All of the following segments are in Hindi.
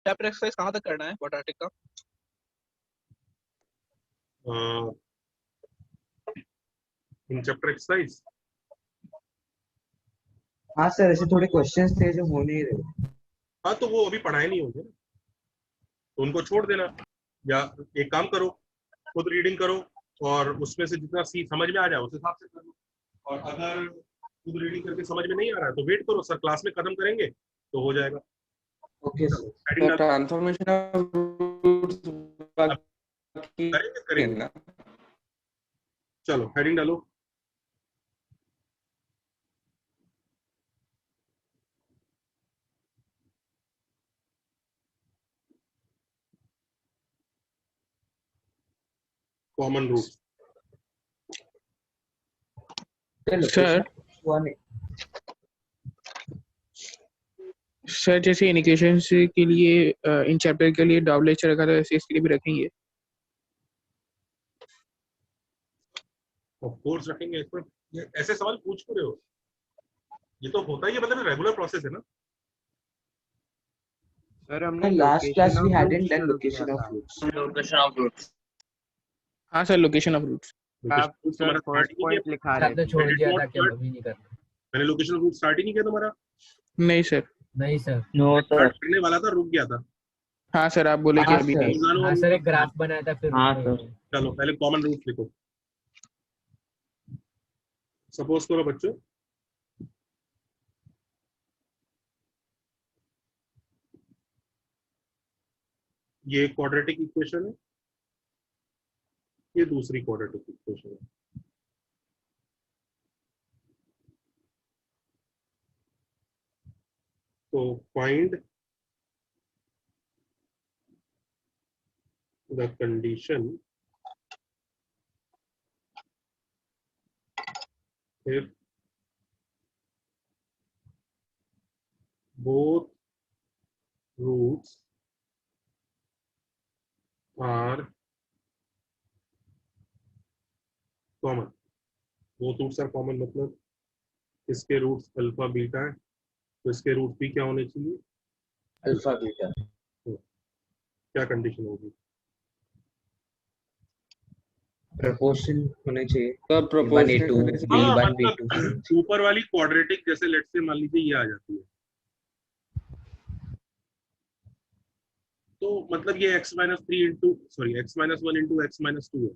चैप्टर एक्सरसाइज कहाँ तक करना है क्वाड्रेटिक का? इन चैप्टर एक्सरसाइज हाँ सर, ऐसे थोड़े क्वेश्चंस थे जो हो नहीं रहे। हाँ तो वो अभी पढ़ाए नहीं होंगे तो उनको छोड़ देना, या एक काम करो खुद रीडिंग करो और उसमें से जितना सी समझ में आ जाए उस हिसाब से कर लो। और अगर खुद रीडिंग करके समझ में नहीं आ रहा है तो वेट करो, सर क्लास में खत्म करेंगे तो हो जाएगा। ओके चलो हेडिंग डालो। ट्रांसफॉर्मेशन ऑफ रूट्स करेंगे करेंगे। चलो हेडिंग डालो। Common root. सर सर जैसे इन इक्वेशंस के लिए इन चैप्टर के लिए डबल लेक्चर रखा था, वैसे इसके लिए भी रखेंगे? ऑफ कोर्स रखेंगे। इसमें ऐसे सवाल पूछ क्यों रहे हो? ये तो होता ही है, मतलब रेगुलर प्रोसेस है ना। सर हमने last class we hadn't done location of roots. Location of roots हाँ सर, लोकेशन ऑफ रूट्स। आप सर फर्स्ट पॉइंट लिखा रहे थे। छोड़ दिया था क्या अभी नहीं करना? मैंने लोकेशन रूट स्टार्ट ही नहीं किया तुम्हारा। नहीं सर। नहीं सर, नो स्टार्ट करने वाला था, रुक गया था। हाँ सर, आप बोले कि हाँ अभी सर। नहीं। हाँ सर, एक ग्राफ बनाया था फिर हाँ रुक सर। गए। चलो पहले कॉमन रूट लिखो। सपोज करो बच्चों ये क्वाड्रेटिक इक्वेशन है, ये दूसरी क्वाड्रेटिक इक्वेशन है। तो find the condition if both roots are common। both roots are common मतलब इसके रूट्स अल्फा बीटा है तो इसके रूट भी क्या होने चाहिए? Alpha beta. क्या कंडीशन होगी? प्रोपोर्शन होने चाहिए। Sir proportional A1 A2 B1 B2 मतलब ऊपर वाली क्वाड्रेटिक जैसे लेट से मान लीजिए ये आ जाती है तो मतलब ये x minus three into sorry x minus one into x minus two है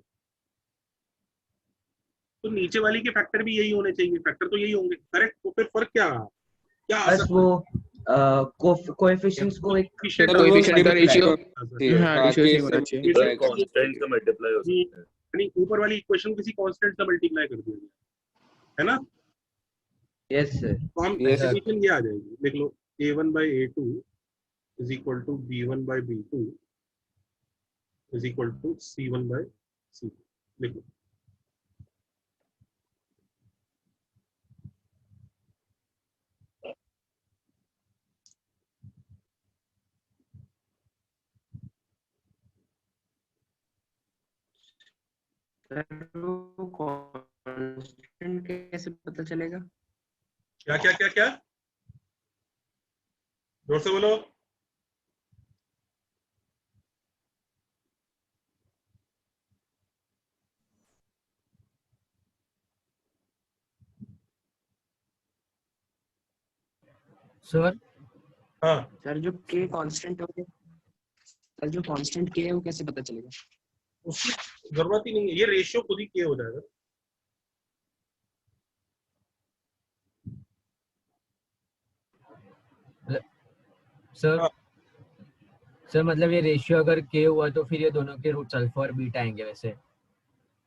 तो नीचे वाली के फैक्टर भी यही होने चाहिए, फैक्टर तो यही होंगे। करेक्ट। तो फिर फर्क क्या क्या आ बस सकता वो कोएफिशिएंट्स को एक सर कोएफिशिएंट का रेशियो, है? हाँ रेशियो सेम होना चाहिए। कांस्टेंट से मल्टीप्लाई हो सकता है। यानी ऊपर वाली इक्वेशन किसी कांस्टेंट से मल्टीप्लाई कर दिया गया है ना। Yes sir. तो हम Yes, sir. एक्सप्रेशन ये आ जाएगी, देख लो a1 by a2 is equal to b1 by b2 is equal to c1 by c2। देखो कांस्टेंट कैसे पता चलेगा? क्या क्या क्या क्या जोर से बोलो। सर हाँ सर जो k कांस्टेंट हो गया, सर जो कांस्टेंट k है वो कैसे पता चलेगा? उसकी जरूरत ही नहीं है, ये रेशियो खुद ही के हो जाएगा। सर हाँ। सर मतलब ये रेशियो अगर के हुआ तो फिर ये दोनों के रूट्स अल्फा और बीटा आएंगे वैसे?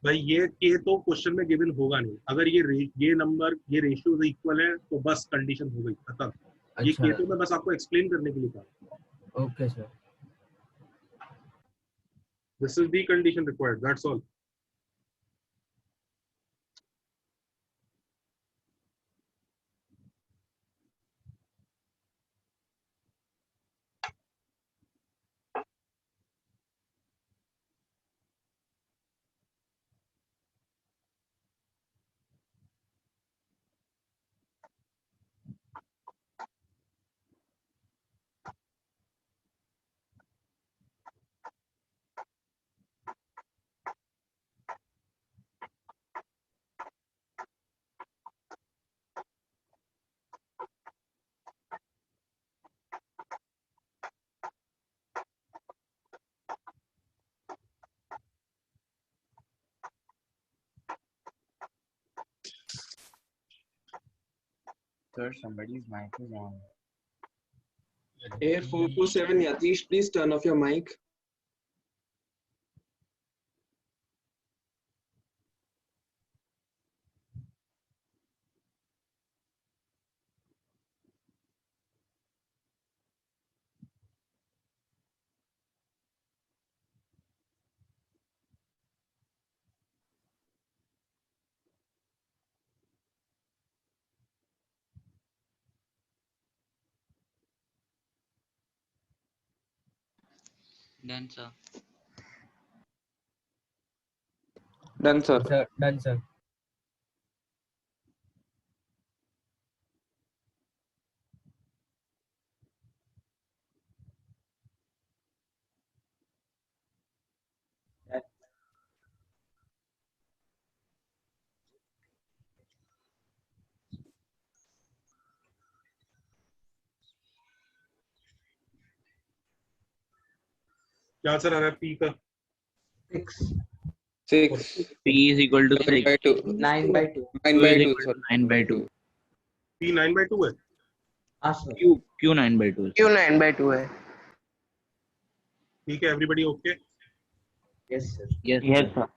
भाई ये के तो क्वेश्चन में गिवन होगा नहीं, अगर ये नंबर ये रेशियो इक्वल है तो बस कंडीशन हो गई खत्म। ये अच्छा, के तो मैं बस आपको एक्सप्लेन करने के लिए कहा। Okay sir. This is the condition required, that's all. Sir, somebody's mic is on. Air 427, Yatish, please turn off your mic. Done, sir. Done, sir. Sir, done, sir. क्या आंसर आ रहा है पी का? 6. 6. P is equal to 9 by 2. 9 by 2. 9 Q by is 2, equal sir. to 9 by 2. P 9 by 2 है. हाँ सर. Q 9 by 2. क्यों 9 by 2 है? ठीक है, everybody okay? Yes sir. Yes, sir.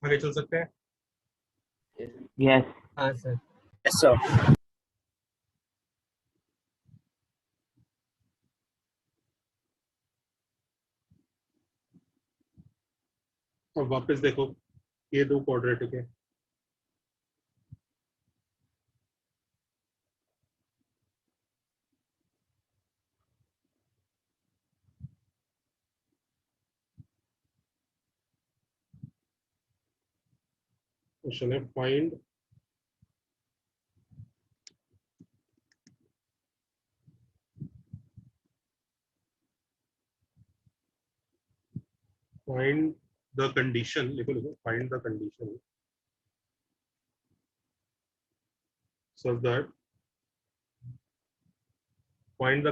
आगे चल सकते हैं? Yes. हाँ सर. Yes, sir. अब वापस देखो, ये दो क्वाड्रेटिक है. क्वेश्चन है फाइंड द कंडीशन. लिखो लिखो, find the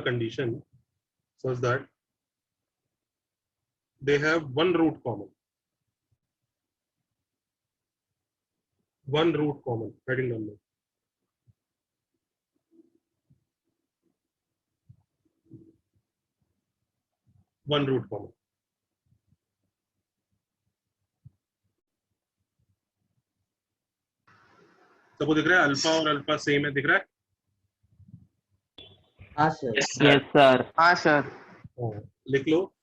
condition such that they have one root common. Heading number. One root common. सबको दिख रहा है? अल्फा और अल्फा सेम है, दिख रहा है? हाँ सर. Yes, sir. हाँ सर. लिख लो.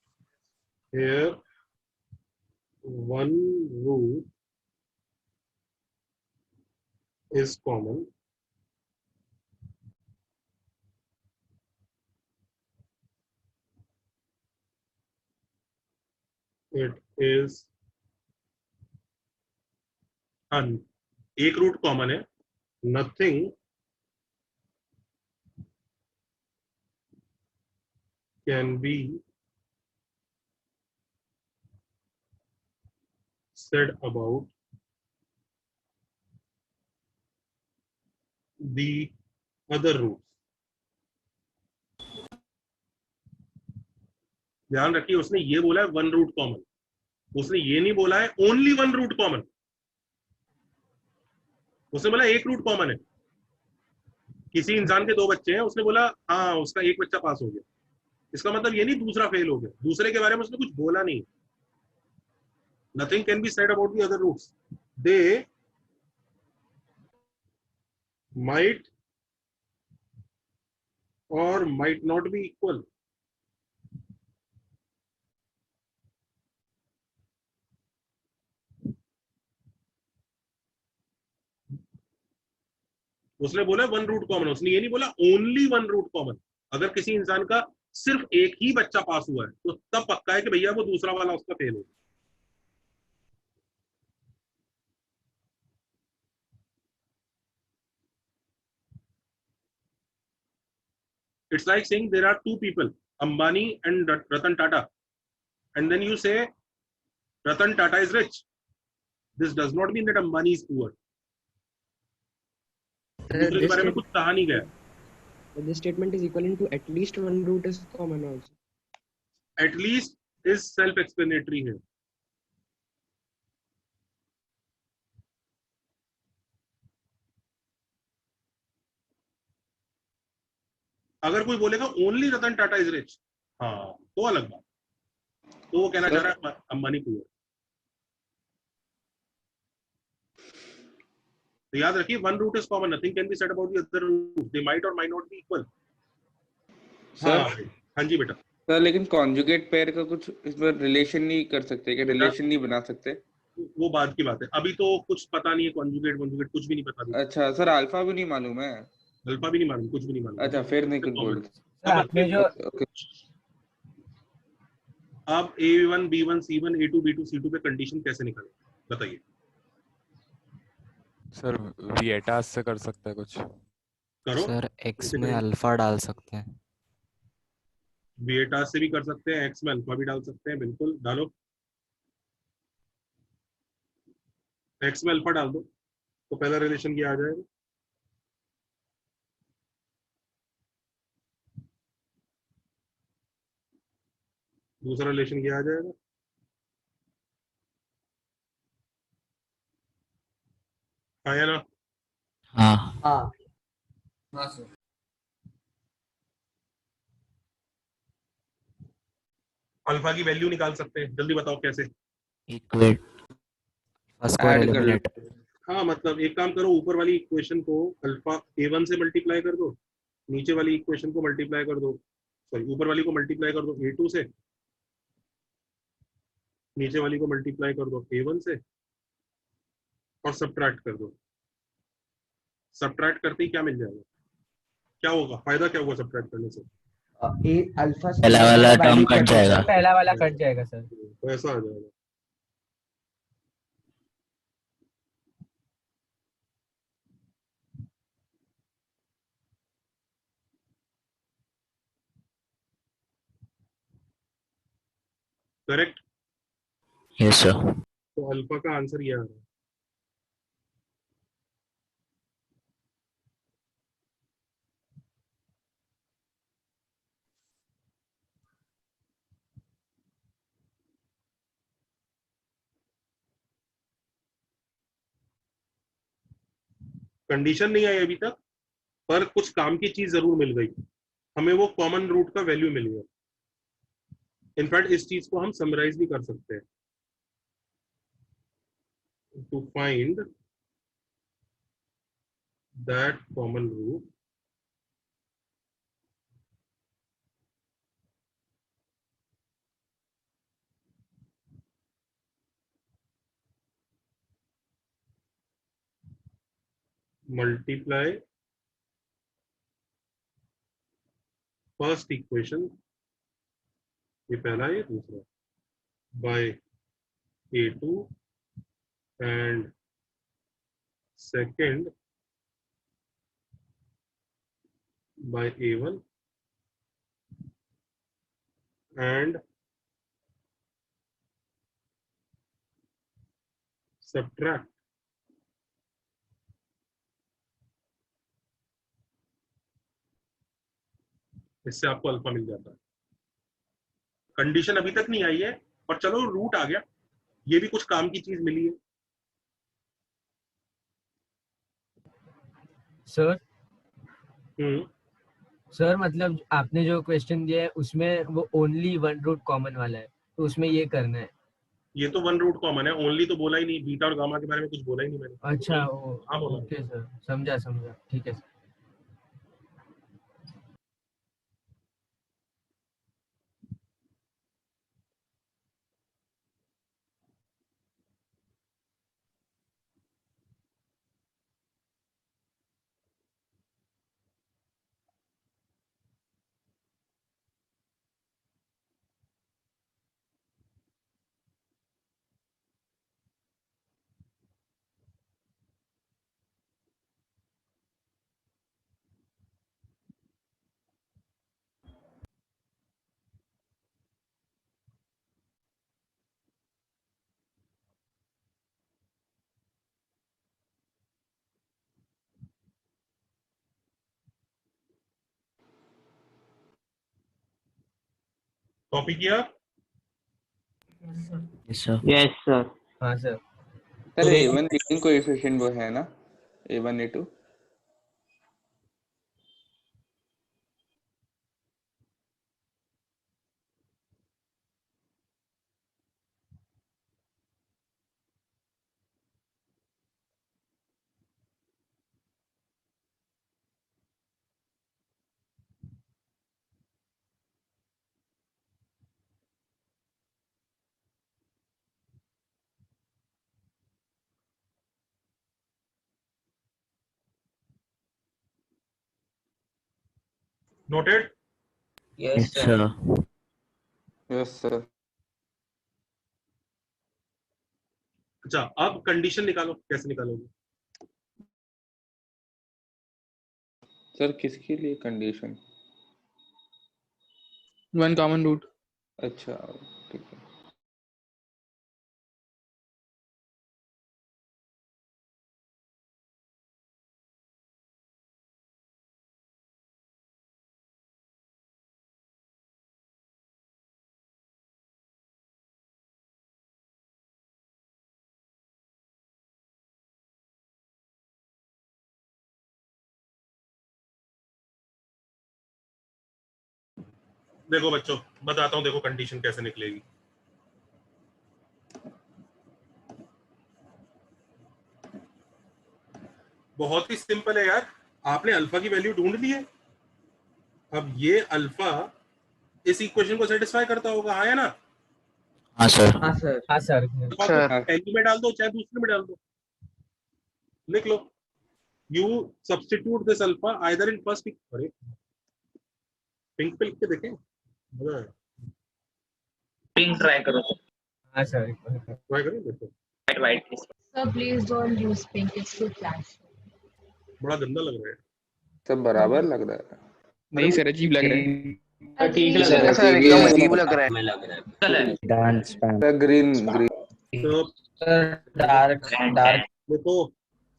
Here one root is common. It is एक रूट कॉमन है. Nothing can be said about the other roots. ध्यान रखिए, उसने ये बोला है वन रूट कॉमन. उसने ये नहीं बोला है ओनली वन रूट कॉमन. उसने बोला एक रूट कॉमन है. किसी इंसान के दो बच्चे हैं, उसने बोला हाँ उसका एक बच्चा पास हो गया. इसका मतलब ये नहीं दूसरा फेल हो गया. दूसरे के बारे में उसने कुछ बोला नहीं. Nothing can be said about the other roots. They might or might not be equal. उसने बोला वन रूट कॉमन. उसने ये नहीं बोला ओनली वन रूट कॉमन. अगर किसी इंसान का सिर्फ एक ही बच्चा पास हुआ है तो तब पक्का है कि भैया वो दूसरा वाला उसका फेल हो. It's like saying there are two people, Ambani and Ratan Tata, and then you say Ratan Tata is rich. This does not mean that Ambani is poor. दूसरे के बारे में कुछ कहा नहीं गया. This statement is equivalent to at least one root is common also. At least is self explanatory है। अगर कोई बोलेगा only Ratan Tata is rich, हाँ तो अलग बात, तो वो कहना चाह रहा है अंबानी पुअर। तो याद रखिए one root is common, nothing can be said about the other root, they might और माइट नॉट बी इक्वल। हाँ हाँ जी बेटा। सर लेकिन कॉन्जुगेट पेयर का कुछ इसमें रिलेशन नहीं कर सकते क्या, रिलेशन नहीं बना सकते? वो बाद की बात है, अभी तो कुछ पता नहीं है, कॉन्जुगेट कॉन्जुगेट कुछ भी नहीं पता अभी। अच्छा सर, अल्फा भी नहीं मालूम है? अल्फा भी नहीं मालूम, कुछ भी नहीं मालूम। अच्छा फिर नहीं कुछ बोल। सर आपने जो ओके अब A1 B1 C1 A2 B2 C2 पे कंडीशन कैसे निकालें बताइए। सर विएटास से कर सकते हैं कुछ? करो सर एक्स कैसे में करेंगे? अल्फा डाल सकते हैं। बीटा से भी कर सकते हैं, एक्स में अल्फा भी डाल सकते हैं, बिल्कुल डालो। एक्स में अल्फा डाल दो तो पहला रिलेशन क्या आ जाएगा, दूसरा रिलेशन क्या आ जाएगा, आया ना? हाँ हाँ अल्फा की वैल्यू निकाल सकते हैं, जल्दी बताओ कैसे। इक्वेट फर्स्ट को ऐड कर एलिमिनेट। हाँ मतलब एक काम करो, ऊपर वाली इक्वेशन को अल्फा A1 से मल्टीप्लाई कर दो, नीचे वाली इक्वेशन को मल्टीप्लाई कर दो, सॉरी ऊपर वाली को मल्टीप्लाई कर दो A2 से, नीचे वाली को मल्टीप्लाई कर दो A1 से और सब्ट्रैक्ट कर दो। सब्ट्रैक्ट करते ही क्या मिल जाएगा, क्या होगा, फायदा क्या होगा सब्ट्रैक्ट करने से? ए अल्फा पहला वाला टर्म वैल्यू कट जाएगा। पहला वाला कट जाएगा सर। तो ऐसा आ जाएगा। करेक्ट। Yes sir. तो अल्फा का आंसर ये आ रहा है। कंडीशन नहीं आई अभी तक, पर कुछ काम की चीज जरूर मिल गई हमें, वो कॉमन रूट का वैल्यू मिल गया। इनफैक्ट इस चीज को हम समराइज भी कर सकते हैं, to find that common root multiply first equation, ये पहला है दूसरा, by A2 and second by A1 and subtract. इससे आपको अल्फा मिल जाता है। कंडीशन अभी तक नहीं आई है, पर चलो रूट आ गया, ये भी कुछ काम की चीज मिली है। सर हम्म, सर मतलब आपने जो क्वेश्चन दिया है उसमें वो ओनली वन रूट कॉमन वाला है, तो उसमें ये करना है। ये तो वन रूट कॉमन है, ओनली तो बोला ही नहीं, बीटा और गामा के बारे में कुछ बोला ही नहीं मैंने। अच्छा हाँ बोला। ओके सर, समझा समझा, ठीक है सर। कॉपी किया? Yes, sir. Yes, sir. हाँ sir. Sir A1 leading coefficient वो है ना, A1 A2? Noted? Yes, Yes, sir. sir. Yes sir. अच्छा, अब कंडीशन निकालो, कैसे निकालोगे? सर किसके लिए कंडीशन? One common root. अच्छा ठीक है। देखो बच्चों, बताता हूँ, देखो कंडीशन कैसे निकलेगी। बहुत ही सिंपल है यार, आपने अल्फा की वैल्यू ढूंढ ली है। अब ये अल्फा इस इक्वेशन को सेटिस्फाई करता होगा, हाँ या ना? हाँ सर। हाँ सर। हाँ सर। अल्फा को पहली में डाल दो चाहे दूसरे में डाल दो, लिख लो। You substitute this alpha either in first, अरे पिंक पे लिख के देखें, मजा आएगा। पिंक ट्राई करो। हाँ सर। ट्राई करें, देखो white. Sir, please don't use pink. It's too flash. बड़ा गंदा लग रहा है। सब बराबर लग रहा है। नहीं सर, अजीब लग रहा है। ठीक लग रहा है सर एकदम अजीब लग रहा है। Colour. Dance pan. Sir green green. तो डार्क डार्क। देखो,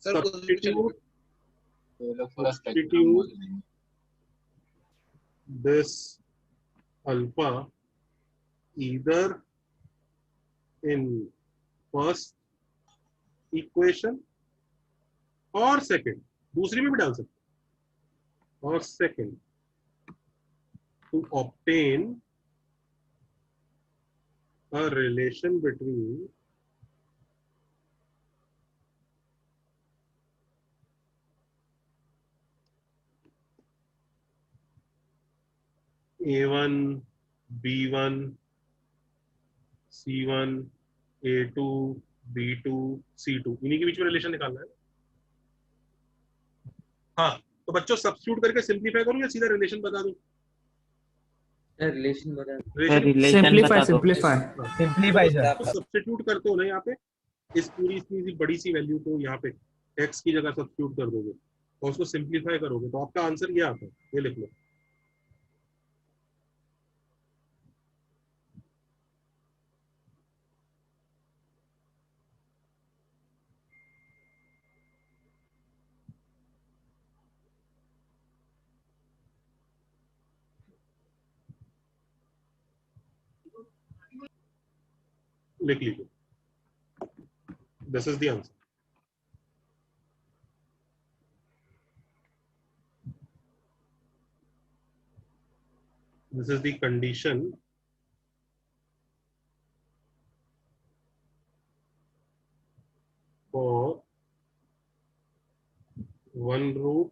substitute this alpha either in first equation or second, दूसरी में भी डाल सकते, or second, to obtain a relation between A1, B1, C1, A2, B2, C2, इन्हीं के बीच में रिलेशन निकालना है। हाँ, तो बच्चों सब्स्टिट्यूट करके सिंपलीफाई करूं या सीधा रिलेशन बता दूं? रिलेशन बता। Simplify simplify simplify sir. तो सब्स्टिट्यूट करते हो ना यहाँ पे, इस पूरी इतनी बड़ी सी वैल्यू को यहाँ पे x की जगह सब्स्टिट्यूट कर दोगे और उसको सिंपलीफाई करोगे तो आपका आंसर ये आता है, ये लिख लो। लिख लीजिए, this is the answer. This is the condition for one root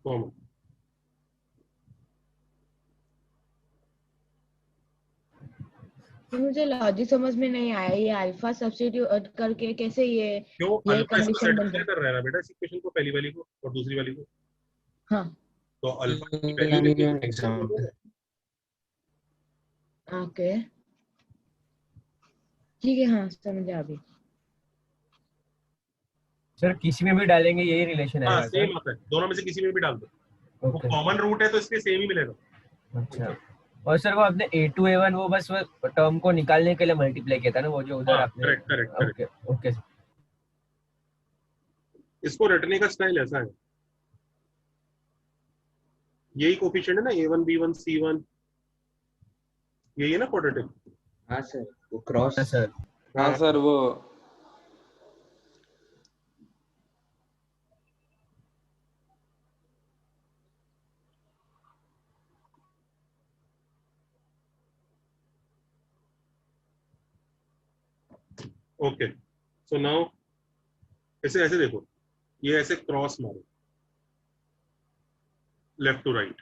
common. तो मुझे लॉजिक समझ में नहीं आया, ये अल्फा सब्स्टिट्यूट करके कैसे ये अल्फा इसको कंडीशन बन सेटिस्फाई कर रहा है ना बेटा, इस इक्वेशन को, पहली वाली को और दूसरी वाली को। हाँ तो अल्फा की वैल्यू एग्जांपल। ओके ठीक है, हाँ समझ आ गई। सर किसी में भी डालेंगे यही रिलेशन हाँ है सेम आता है, दोनों में से किसी में भी डाल दो, वो ओके। कॉमन रूट है तो इसके सेम ही मिलेगा। अच्छा, और सर वो आपने A2 A1 वो बस वो टर्म को निकालने के लिए मल्टीप्लाई किया था ना, वो जो उधर हाँ, आपने। Correct correct correct. Okay okay. इसको रटने का स्टाइल ऐसा है, यही कोफिशिएंट है ना A1 B1 C1, यही है ना क्वाड्रेटिक? हाँ सर, वो क्रॉस। सर हाँ सर वो ओके, सो नाउ ऐसे ऐसे देखो, ये ऐसे क्रॉस मारो लेफ्ट टू राइट,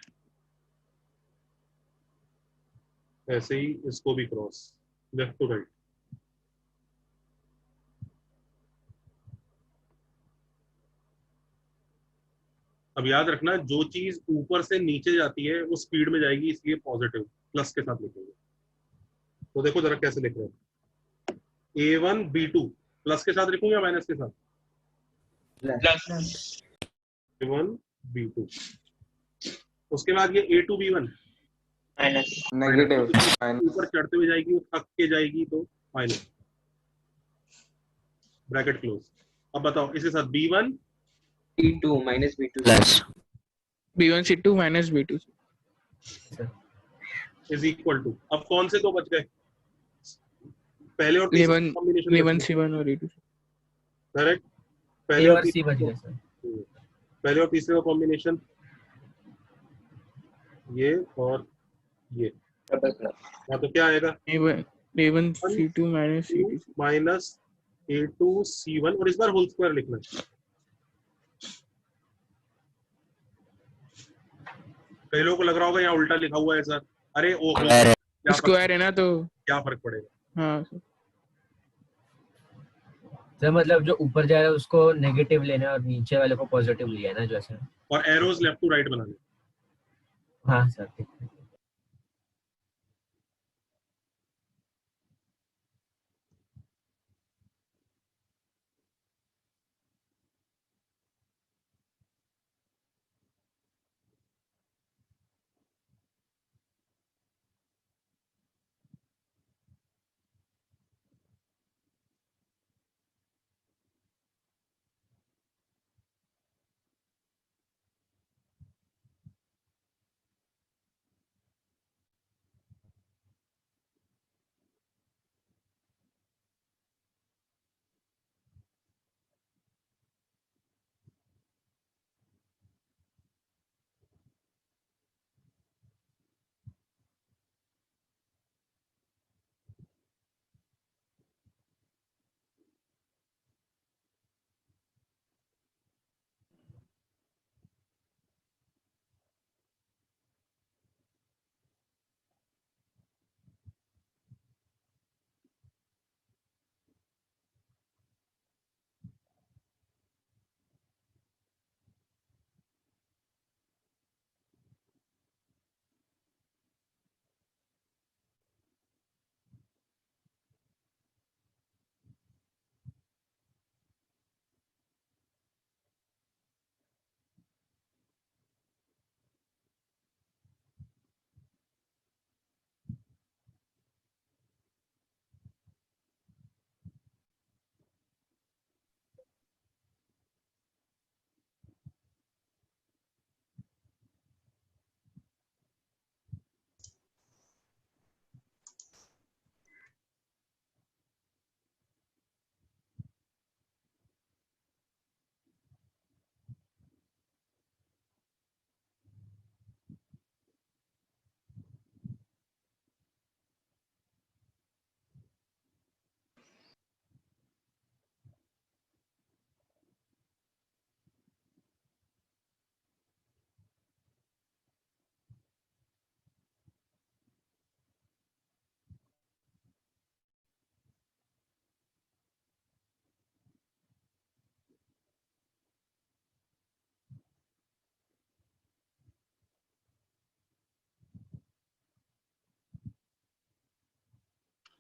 ऐसे ही इसको भी क्रॉस लेफ्ट टू राइट। अब याद रखना, जो चीज ऊपर से नीचे जाती है वो स्पीड में जाएगी, इसलिए पॉजिटिव प्लस के साथ लिखेंगे। तो देखो जरा कैसे लिख रहे हैं, A1 B2 प्लस के साथ लिखूं या माइनस के साथ? Plus A1 B2। उसके बाद ये A2 B1 माइनस नेगेटिव ऊपर चढ़ते हुए जाएगी, थक के जाएगी तो माइनस, ब्रैकेट क्लोज। अब बताओ इसके साथ B1 B2 minus B2 plus B1 C2 minus B2 is equal to, अब कौन से दो बच गए? पहले और तीसरे A1 कॉम्बिनेशन A1 C1 और A2 करेक्ट। ए पहले और सी बच गए सर। पहले और तीसरे का कॉम्बिनेशन ये और ये, हाँ तो क्या आएगा? A1 C2 minus C2 minus A2 C1, और इस बार होल स्क्वायर लिखना है। कई लोगों को लग रहा होगा यहाँ उल्टा लिखा हुआ है सर, अरे ओ स्क्वायर है ना, तो क्या फर्क पड़ेगा? हाँ सर मतलब जो ऊपर जा रहा है उसको नेगेटिव लेना है और नीचे वाले को पॉजिटिव लिया है ना जैसे। और एरोज लेफ्ट टू राइट बनाने। हाँ सर ठीक है।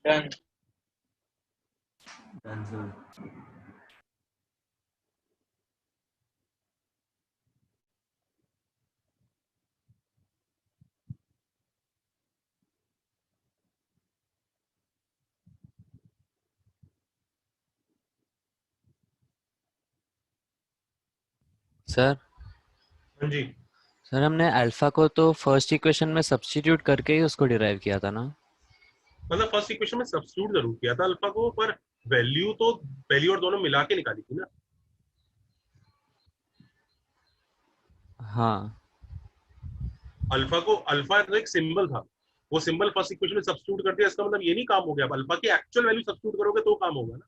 डन। सर हाँ जी, सर हमने अल्फा को तो फर्स्ट इक्वेशन में सब्स्टिट्यूट करके ही उसको डिराइव किया था ना? मतलब फर्स्ट इक्वेशन में सब्स्टिट्यूट जरूर किया था अल्फा को, पर वैल्यू तो वैल्यू और दोनों मिला के निकाली थी ना। हाँ। अल्फा को, अल्फा तो एक सिंबल था, वो सिंबल फर्स्ट इक्वेशन में सब्स्टिट्यूट कर दिया, इसका मतलब ये नहीं काम हो गया। अब अल्फा की एक्चुअल वैल्यू सब्स्टिट्यूट करोगे तो काम होगा ना।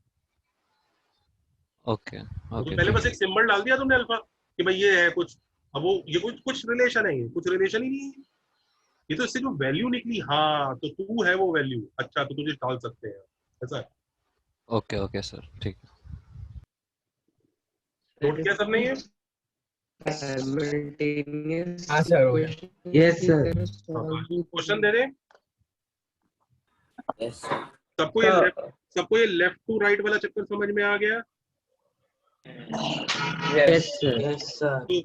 ओके तो ओके पहले ठीक बस है। एक सिंबल डाल दिया तुमने अल्फा कि भाई ये है कुछ। अब वो ये कुछ कुछ रिलेशन है, ये कुछ रिलेशन ही नहीं है। ये तो इससे जो वैल्यू निकली, हाँ तो तू है वो वैल्यू, अच्छा तो तुझे डाल सकते हैं, ऐसा है। ओके ओके सर ठीक है। नोट किया सबने ये? simultaneous हाँ सर, हो गया। equation Yes, की sir. तरह solve भी क्वेश्चन दे दे Yes. सबको। ये लेफ्ट, सबको ये लेफ्ट टू राइट वाला चक्कर समझ में आ गया? Yes, sir. Yes, sir.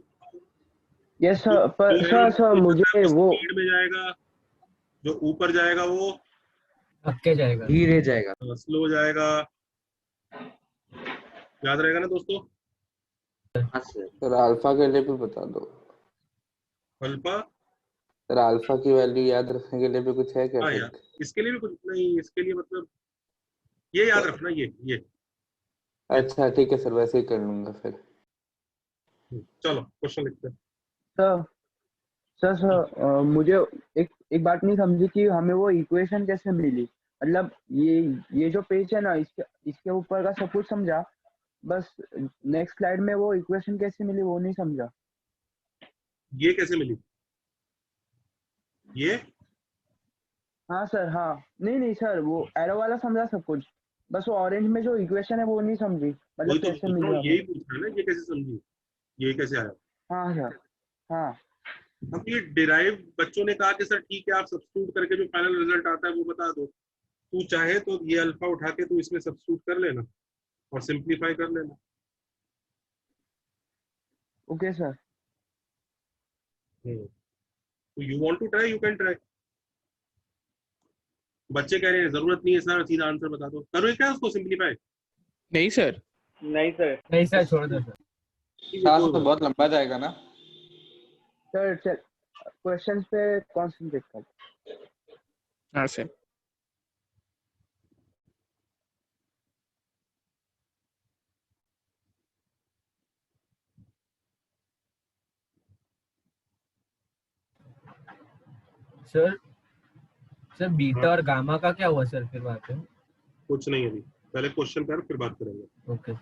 Yes sir, पर सर मुझे वो स्पीड में जाएगा, जो ऊपर जाएगा वो पक्के जाएगा। धीरे जाएगा. स्लो जाएगा। याद रहेगा ना दोस्तों? हाँ सर. सर अल्फा के लिए भी बता दो। अल्फा, सर अल्फा की वैल्यू याद रखने के लिए भी कुछ है क्या हाँ फिर? यार, इसके लिए भी कुछ नहीं, इसके लिए मतलब ये याद रखना, ये अच्छा ठीक है सर, वैसे ही कर लूंगा फिर। चलो क्वेश्चन लिखते हैं। सर मुझे एक एक बात नहीं समझी कि हमें वो इक्वेशन कैसे मिली। मतलब ये जो पेज है ना, इसके ऊपर का सब कुछ समझा, बस नेक्स्ट स्लाइड में वो इक्वेशन कैसे मिली वो नहीं समझा। ये कैसे मिली? ये हाँ सर, हाँ नहीं सर, वो एरो वाला समझा सब कुछ, बस वो ऑरेंज में जो इक्वेशन है वो नहीं समझी, मतलब वही तो कैसे पूछ रहा मिली हूँ, हमें। यही पूछ रहा है ना, ये कैसे समझी, ये कैसे आया? हाँ सर, हाँ अब ये डिराइव बच्चों ने कहा कि सर ठीक है आप सब्स्टिट्यूट करके जो फाइनल रिजल्ट आता है वो बता दो। तू चाहे तो ये अल्फा उठा के तू इसमें सब्स्टिट्यूट कर लेना और सिंप्लीफाई कर लेना। Okay sir. तो you want to try, you can try. बच्चे कह रहे हैं जरूरत नहीं है सर, सीधा आंसर बता दो। करो क्या उसको सिंप्लीफाई? नहीं सर। नहीं सर. नहीं सर, छोड़ दो सर। क्लास तो बहुत लंबा जाएगा ना सर चल क्वेश्चन पे कॉन्सेंट्रेट कर। हाँ सर। सर सर बीटा और गामा का क्या हुआ सर फिर वहाँ पे? कुछ नहीं, अभी पहले क्वेश्चन कर फिर बात करेंगे। ओके।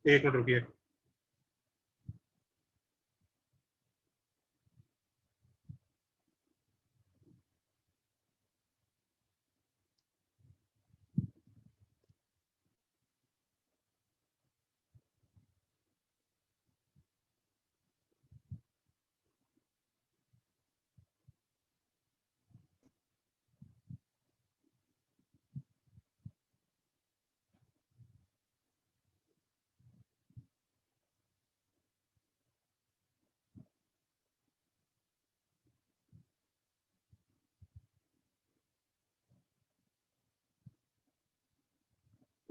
एक मिनट रुकिए।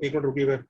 एक मिनट रुकिएगा।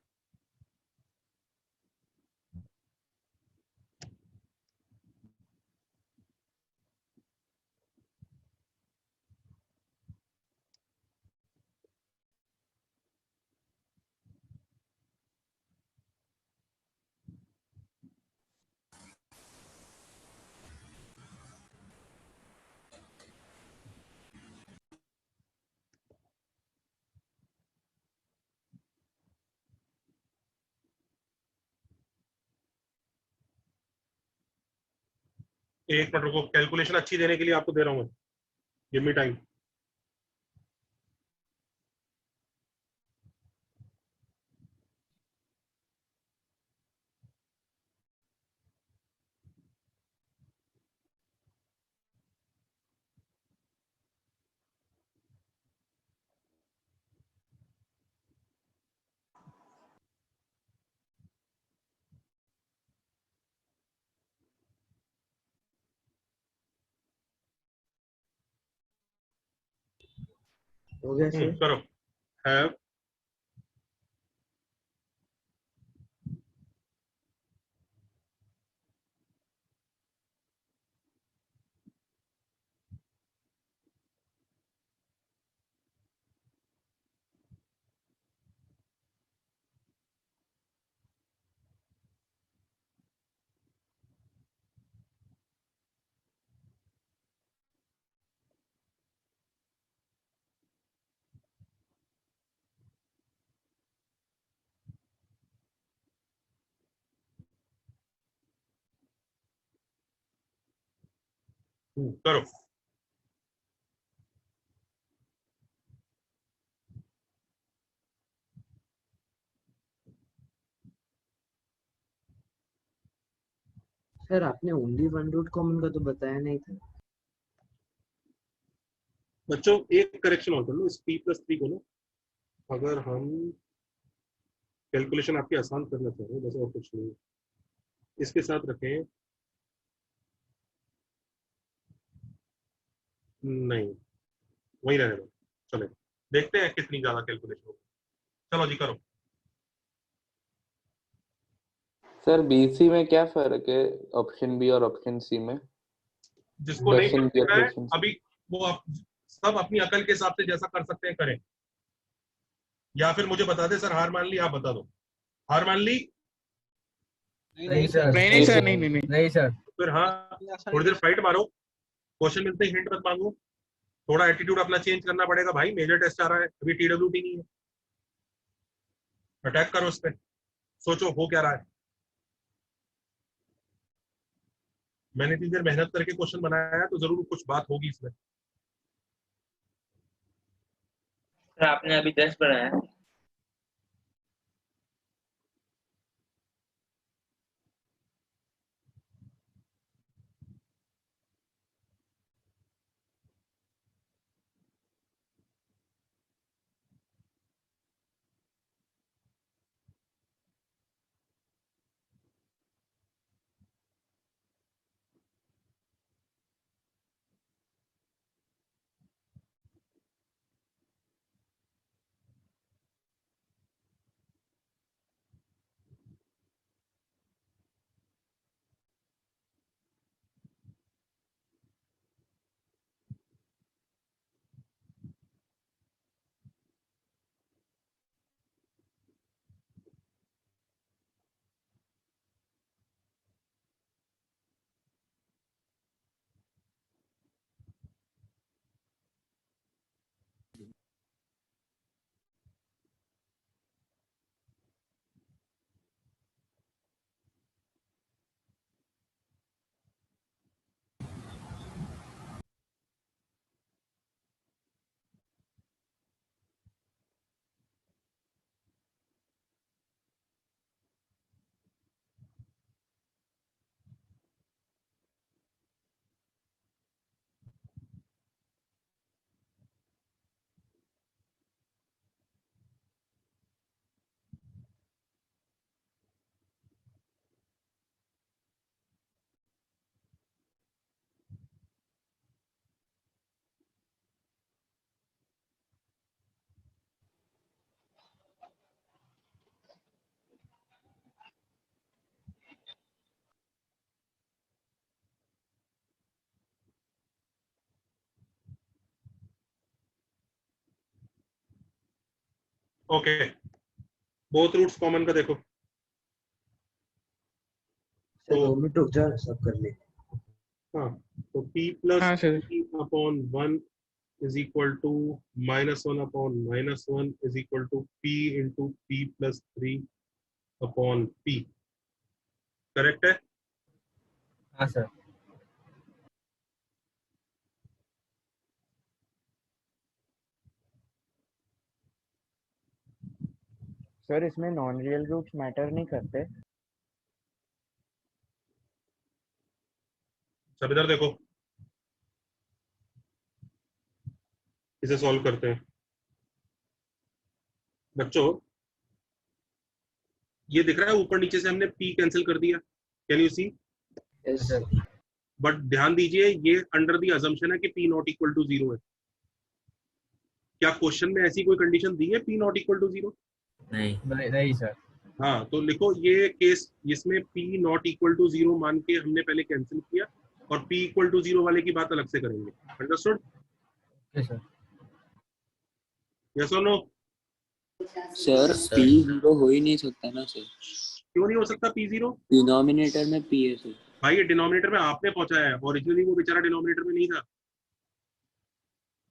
एक मिनट रुको, कैलकुलेशन अच्छी देने के लिए आपको दे रहा हूँ मैं। Give me time. हो गया सर? करो। हैव करो। सर आपने ओनली वन रूट कॉमन का तो बताया नहीं था। बच्चों एक करेक्शन और कर लो, इस p+3 को ना, अगर हम कैलकुलेशन आपकी आसान करना चाह रहे हैं, बस और कुछ नहीं, इसके साथ रखें। नहीं, वही रहने दो। चले देखते हैं कितनी ज्यादा कैलकुलेशन होगी। चलो जी करो। सर बीसी में क्या फर्क है ऑप्शन बी और ऑप्शन सी में? जिसको नहीं क्वेश्चन पता है क्वेश्चन अभी, वो आप सब अपनी अकल के हिसाब से जैसा कर सकते हैं करें, या फिर मुझे बता दे सर हार मान ली, आप बता दो। हार मान ली? नहीं सर, नहीं सर, नहीं नहीं नहीं। नहीं सर। फिर हाँ, थोड़ी देर फाइट मारो, क्वेश्चन मिलते ही हिंट मत मांगो। थोड़ा एटीट्यूड अपना चेंज करना पड़ेगा भाई, मेजर टेस्ट आ रहा है, अभी TWT नहीं है। अटैक करो उस पर, सोचो हो क्या रहा है। मैंने इतनी देर मेहनत करके क्वेश्चन बनाया है तो जरूर कुछ बात होगी इसमें। सर आपने अभी 10 बनाया। ओके, बोथ रूट्स कॉमन का देखो। सर 2 मिनट रुक जाओ, सब कर ले। हाँ, तो p प्लस हाँ sir. Upon 1 is equal to -1 upon -1 is equal to p into p plus 3 upon p। Correct है? हाँ सर। सर इसमें नॉन रियल रूट्स मैटर नहीं करते? सब इधर देखो, इसे सॉल्व करते हैं बच्चों। ये दिख रहा है ऊपर नीचे से हमने p कैंसिल कर दिया, can you see? Yes sir. But ध्यान दीजिए ये अंडर दी अजम्पशन है कि p नॉट इक्वल टू 0 है। क्या क्वेश्चन में ऐसी कोई कंडीशन दी है p नॉट इक्वल टू 0? नहीं सर। हाँ, तो लिखो ये केस जिसमें p नॉट इक्वल टू 0 मान के हमने पहले कैंसिल किया, और p इक्वल टू 0 वाले की बात अलग से करेंगे। अंडरस्टूड? Okay sir. यस और नो? सर p 0 हो ही नहीं सकता ना सर। क्यों नहीं हो सकता p 0? डिनोमिनेटर में p है सर। भाई ये डिनोमिनेटर में आपने पहुंचाया है, ओरिजिनली वो बेचारा डिनोमिनेटर में नहीं था।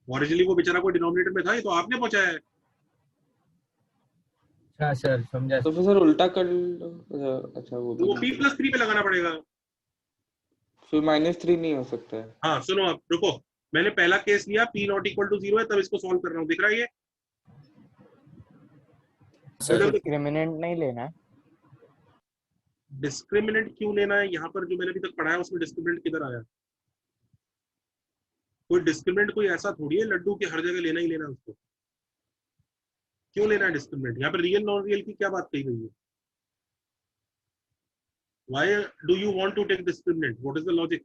ओरिजिनली वो बेचारा कोई डिनोमिनेटर में था, ये तो आपने पहुंचाया है। अच्छा सर, समझा। तो फिर सर उल्टा कर लो। अच्छा वो तो वो p प्लस 3 पे लगाना पड़ेगा। फिर -3 नहीं हो सकता है। हाँ सुनो, आप रुको, मैंने पहला केस लिया p नॉट इक्वल टू 0 है, तब इसको सॉल्व कर रहा हूँ। दिख रहा है ये? सर डिस्क्रिमिनेंट नहीं लेना है? डिस्क्रिमिनेंट क्यों लेना है? यहाँ पर जो मैंने अभी तक पढ़ा है उसमें डिस्क्रिमिनेंट किधर आया? कोई डिस्क्रिमिनेंट कोई ऐसा थोड़ी है लड्डू की हर जगह लेना ही लेना है उसको। क्यों लेना है डिस्क्रिमिनेंट? यहाँ पर रियल नॉन रियल की क्या बात कही गई है? Why do you want to take discriminant? What is the logic?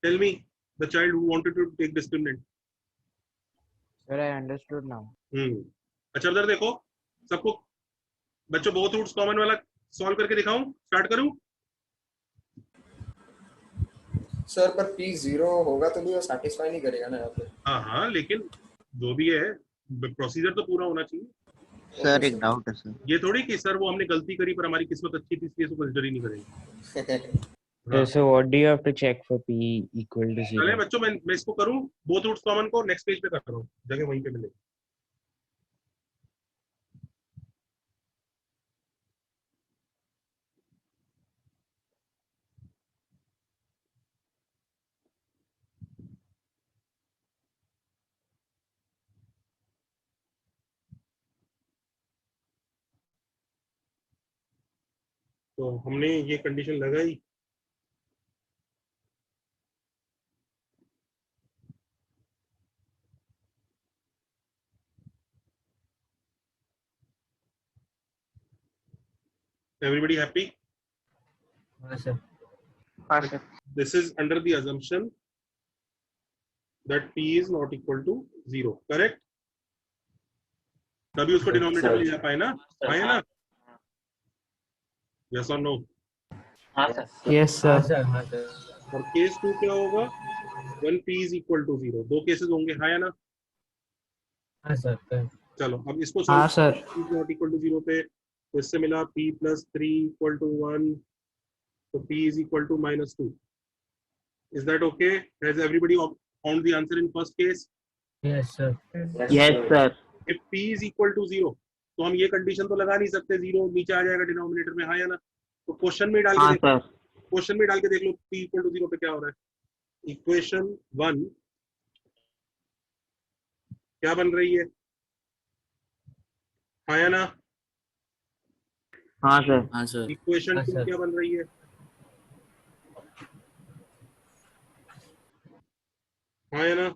Tell me, the child who wanted to take discriminant. Sir, I understood now. अच्छा उधर देखो सबको, बच्चों बोथ रूट्स कॉमन वाला सॉल्व करके दिखाऊं? स्टार्ट करूं? सर पर p 0 होगा तो भी वो सैटिस्फाई नहीं करेगा ना यहाँ पे। हाँ, लेकिन जो भी है प्रोसीजर तो पूरा होना चाहिए। सर एक डाउट है सर। ये थोड़ी कि सर वो हमने गलती करी पर हमारी किस्मत अच्छी थी इसलिए इसको कंसीडर ही नहीं करेंगे। So what do you have to check for p equal to 0? चले बच्चों, मैं इसको करूं बोथ रूट्स कॉमन को, नेक्स्ट पेज पे कर रहा हूं, जगह वहीं पे मिलेगी। तो हमने ये कंडीशन लगाई, everybody happy? हाँ सर। हाँ sir. This is under the assumption that p is not equal to 0, correct? तभी उसको डिनोमिनेटर ले जा पाए ना, आए ना? Yes or no? हाँ सर। यस हाँ सर। सर। हाँ सर। और केस 2 क्या होगा? when p is equal to 0, दो केसेस होंगे, हाँ या ना? हाँ सर। चलो अब इसको हाँ sir. p is not equal to 0 पे, तो इससे मिला p plus 3 equal to 1, तो p is equal to -2. Is that okay? Has everybody found the answer in first case? Yes sir. Yes sir. If p is equal to 0, तो हम ये कंडीशन तो लगा नहीं सकते 0 नीचे आ जाएगा डिनोमिनेटर में, हाँ या ना? तो क्वेश्चन में डाल के देखो, क्वेश्चन में डाल के देख लो p इक्वल टू 0 पे क्या हो रहा है। इक्वेशन 1 क्या बन रही है, हाँ या ना? हाँ सर। हाँ सर। इक्वेशन हाँ 2 सर। क्या बन रही है, हाँ या ना?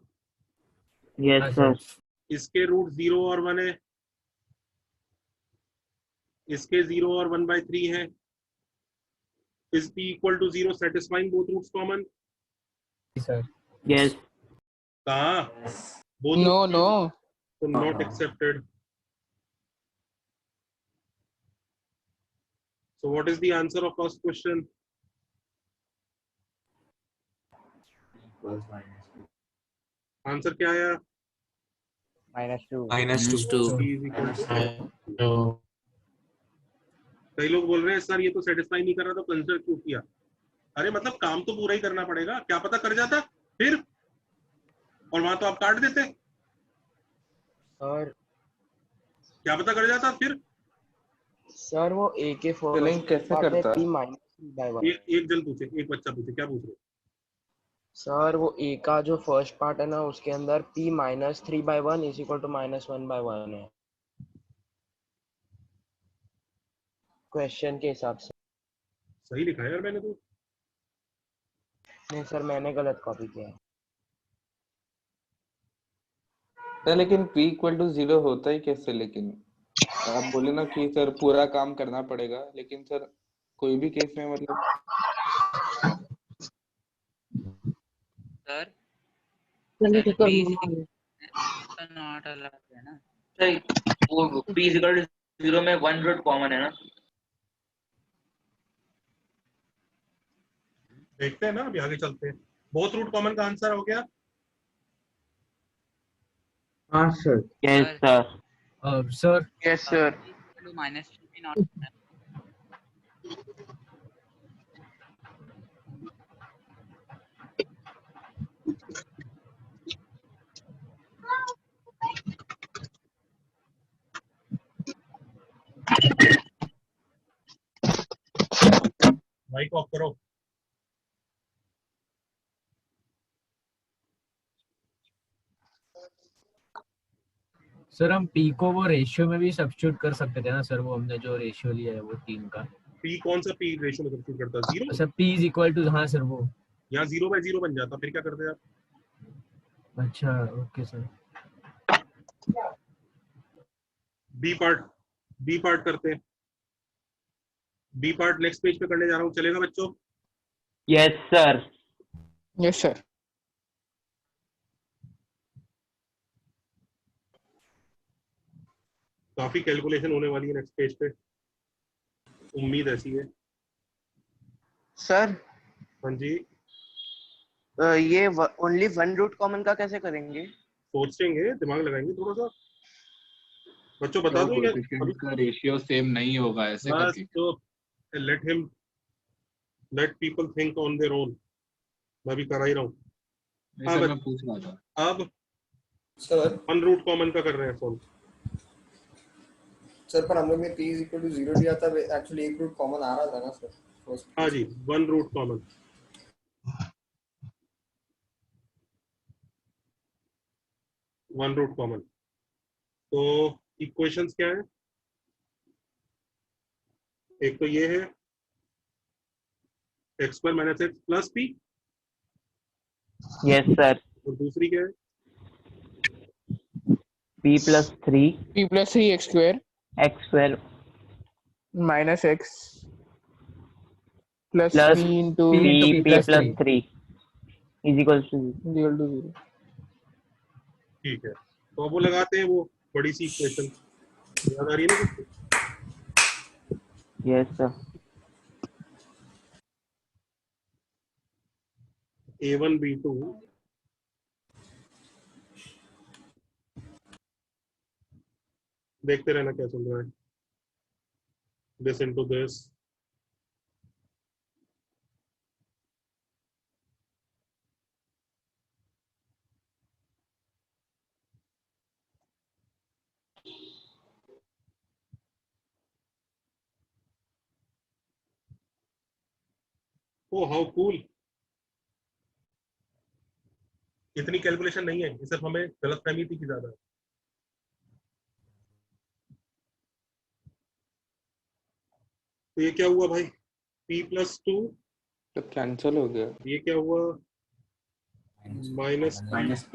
Yes sir. इसके रूट 0 और 1 है, इसके 0 और 1/3 है। Is p equal to 0 satisfying both roots common? Sir. Yes. कहाँ? Both no roots no. so not accepted. So what is the answer of first question? Answer क्या आया? -2 P is equal to कई लोग बोल रहे हैं सर ये तो सेटिस्फाई नहीं कर रहा तो कंसिडर क्यों किया? अरे मतलब काम तो पूरा ही करना पड़ेगा, क्या पता कर जाता फिर, और वहां तो आप काट देते, सर क्या पता कर जाता फिर। सर वो a के Spelling कैसे पार्ट में करता? p -3/1 एक जन पूछे, एक बच्चा पूछे, क्या पूछ रहे हो? सर वो a का जो फर्स्ट पार्ट है ना उसके अंदर p -3/1 इज इक्वल टू -1/1 है क्वेश्चन के हिसाब से। सही लिखा है यार मैंने तो। नहीं सर मैंने गलत कॉपी किया है। सर लेकिन p इक्वल टू 0 होता ही कैसे? लेकिन आप बोले ना कि सर पूरा काम करना पड़ेगा, लेकिन सर कोई भी केस में मतलब सर चलिए ठीक है नॉट अलाउड है ना सर, वो p is equal to 0 में 1 रूट कॉमन है ना। देखते हैं ना, अभी आगे चलते हैं। बोथ रूट कॉमन का आंसर हो गया। हाँ sir. Yes sir. Sir yes sir. -3 not mic off करो। सर हम p को वो रेशियो में भी सब्स्टिट्यूट कर सकते थे ना सर, वो हमने जो रेशियो लिया है वो 3 का। p कौन सा p रेशियो में सब्स्टिट्यूट करता है? 0। Sir p is equal to, हाँ सर वो। यहाँ 0/0 बन जाता, फिर क्या करते आप? अच्छा ओके सर। बी पार्ट करते हैं। बी पार्ट नेक्स्ट पेज पे करने जा रहा हूँ, चलेगा बच्चों? Yes sir. Yes sir. काफी कैलकुलेशन होने वाली है नेक्स्ट पेज पे, उम्मीद ऐसी है। सर हाँ जी। ये ओनली 1 रूट कॉमन का कैसे करेंगे? सोचेंगे, दिमाग लगाएंगे थोड़ा सा। बच्चों बता दो क्या अभी का रेशियो सेम नहीं होगा ऐसे बस करके। तो let people think on their own. मैं भी करा ही रहा हूँ। नहीं सर मैं पूछ रहा था। अब सर 1 रूट कॉमन का कर रहे हैं सॉल्व। सर पर हम लोग ने p is equal to 0 लिया था, एक्चुअली एक रूट कॉमन आ रहा था ना सर। हाँ जी, 1 रूट कॉमन। तो इक्वेशंस क्या है? एक तो ये है x² - x plus p, yes sir. और दूसरी क्या है? p plus 3 p plus 3 x² minus x plus plus p into p plus 3 is equal to 0। ठीक है, तो अब वो लगाते हैं वो बड़ी सी इक्वेशन, याद आ रही है ना कुछ? Yes sir. A1 B2 देखते रहना क्या चल रहा है। This into this, oh how cool. इतनी कैलकुलेशन नहीं है, ये सिर्फ हमें गलतफहमी थी कि ज्यादा है। तो ये क्या हुआ भाई? p प्लस 2 तो कैंसिल हो गया। ये क्या हुआ? Minus p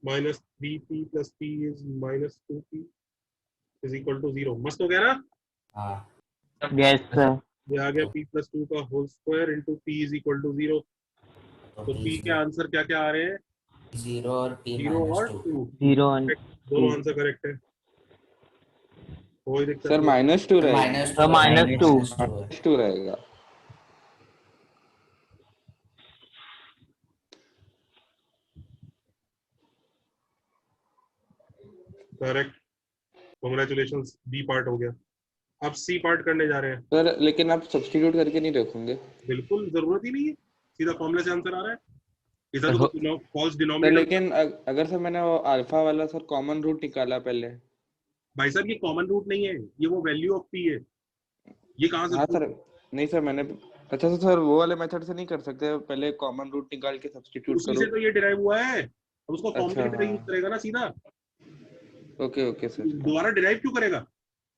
minus 3p plus p is -2p is equal to 0। मस्त हो गया ना? Yes sir. ये आ गया p प्लस 2 का whole square into p is equal to 0। तो p के आंसर क्या क्या आ रहे हैं? 0 और p 0 और 2। 0 दोनों आंसर करेक्ट है, कोई दिक्कत सर नहीं। -2 रहेगा। -2 रहेगा। करेक्ट, कांग्रेचुलेशंस, बी पार्ट हो गया। अब सी पार्ट करने जा रहे हैं सर, लेकिन आप सब्स्टिट्यूट करके नहीं रखोगे? बिल्कुल जरूरत ही नहीं है, सीधा फॉर्मूला से आंसर आ रहा है, इधर हो- तो फॉल्स सर डिनोमिनेटर। लेकिन अगर सर मैंने वो अल्फा वाला सर कॉमन रूट निकाला पहले। भाई साहब ये कॉमन रूट नहीं है, ये वो वैल्यू ऑफ पी है, ये कहाँ से? हाँ सर, नहीं सर मैंने, अच्छा तो सर वो वाले मेथड से नहीं कर सकते, पहले कॉमन रूट निकाल के सब्स्टिट्यूट उसी करो? से तो ये डिराइव हुआ है, अब उसको अच्छा फॉर्मूले की तरह यूज हाँ, करेगा ना सीधा, ओके ओके सर। दोबारा डिराइव क्यों करेगा?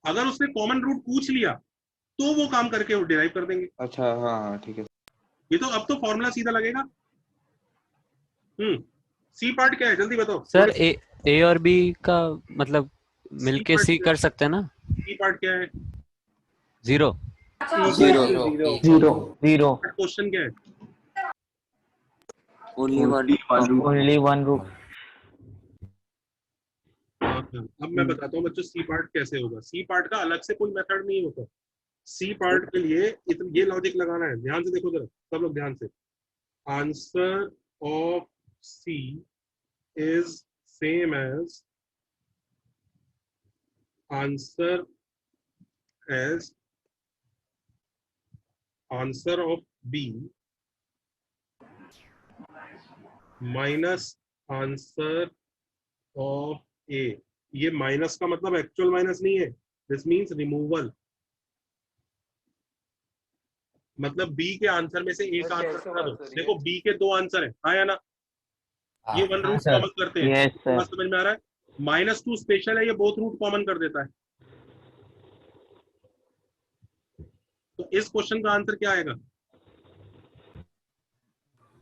अगर उसने कॉमन रूट पूछ लिया तो वो काम करके वो डिराइव कर देंगे। अच्छा हाँ हाँ ठीक है। ये तो अब तो फॉर्मूला सीधा लगेगा। सी पार्ट क्या है जल्दी बताओ सर ए और बी का मतलब मिलके सी कर सकते हैं ना? सी पार्ट क्या है? जीरो। जीरो क्वेश्चन क्या है? Only one root. अब मैं बताता हूँ बच्चों सी पार्ट कैसे होगा। सी पार्ट का अलग से कोई मेथड नहीं होता। सी पार्ट के लिए ये लॉजिक लगाना है, ध्यान से देखो जरा सब लोग ध्यान से। Answer of C is same as answer of B minus answer of A. ये माइनस का मतलब एक्चुअल माइनस नहीं है, दिस मींस रिमूवल। मतलब बी के आंसर में से एक आंसर हटा दो। देखो बी के दो आंसर है, हाँ या ना? ये वन रूट कॉमन करते हैं, बात समझ में आ रहा है? -2 स्पेशल है, ये बोथ रूट कॉमन कर देता है। तो इस क्वेश्चन का आंसर क्या आएगा?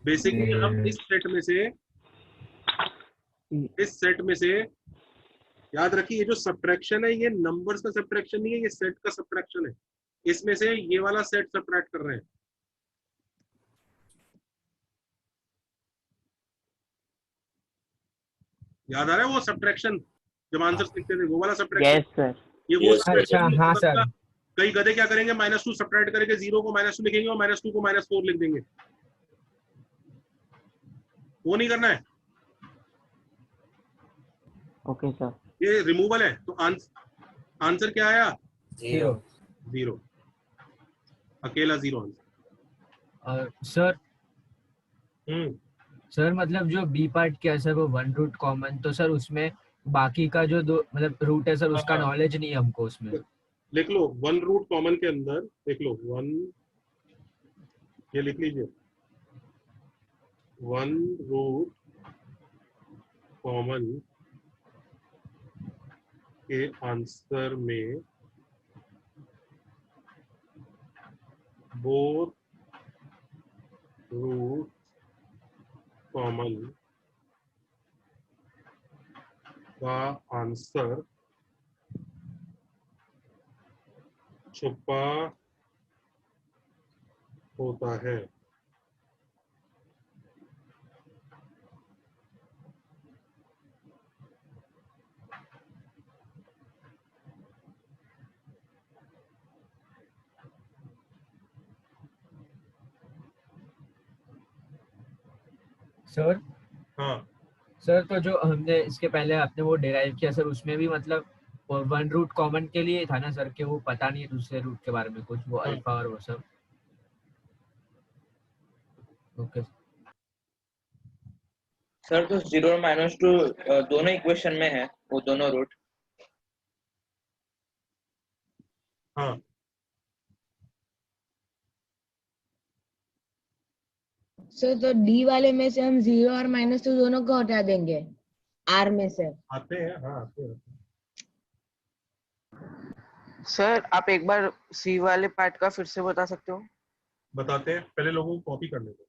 बेसिकली हम इस सेट में से याद रखिए, ये जो सब्ट्रैक्शन है ये नंबर्स का सब्ट्रैक्शन नहीं है, ये सेट का सब्ट्रैक्शन है। इसमें से ये वाला सेट सब्ट्रैक्ट कर रहे हैं। याद आ रहा है वो सब्ट्रैक्शन जब आंसर लिखते थे, वो वाला सब्ट्रैक्शन? Yes sir. ये वो अच्छा सब्ट्रैक्शन हाँ सर। कई गधे क्या करेंगे, -2 सब्ट्रैक्ट करके 0 को -2 लिखेंगे और -2 को -4 लिख देंगे। वो नहीं करना है, ओके सर। ये रिमूवल है। तो आंसर क्या आया? जीरो, अकेला जीरो आंसर। सर सर मतलब जो बी पार्ट क्या है सर, वो वन रूट कॉमन, तो सर उसमें बाकी का जो दो मतलब रूट है सर उसका नॉलेज नहीं है हमको उसमें। लिख लो वन रूट कॉमन के अंदर, देख लो वन, ये लिख लीजिए, वन रूट कॉमन के आंसर में बोथ रूट कॉमन का आंसर छुपा होता है। सर हाँ सर, तो जो हमने इसके पहले आपने वो डिराइव किया सर, उसमें भी मतलब वन रूट कॉमन के लिए था ना सर, कि वो पता नहीं है दूसरे रूट के बारे में कुछ, वो अल्फा और वो सब। ओके सर तो 0 और -2 दोनों इक्वेशन में है, वो दोनों रूट। हाँ सर तो डी वाले में से हम 0 और -2 दोनों को हटा देंगे आर में से। आते हैं, हाँ आते हैं। सर आप एक बार सी वाले पार्ट का फिर से बता सकते हो? बताते हैं, पहले लोगों को कॉपी करने दो।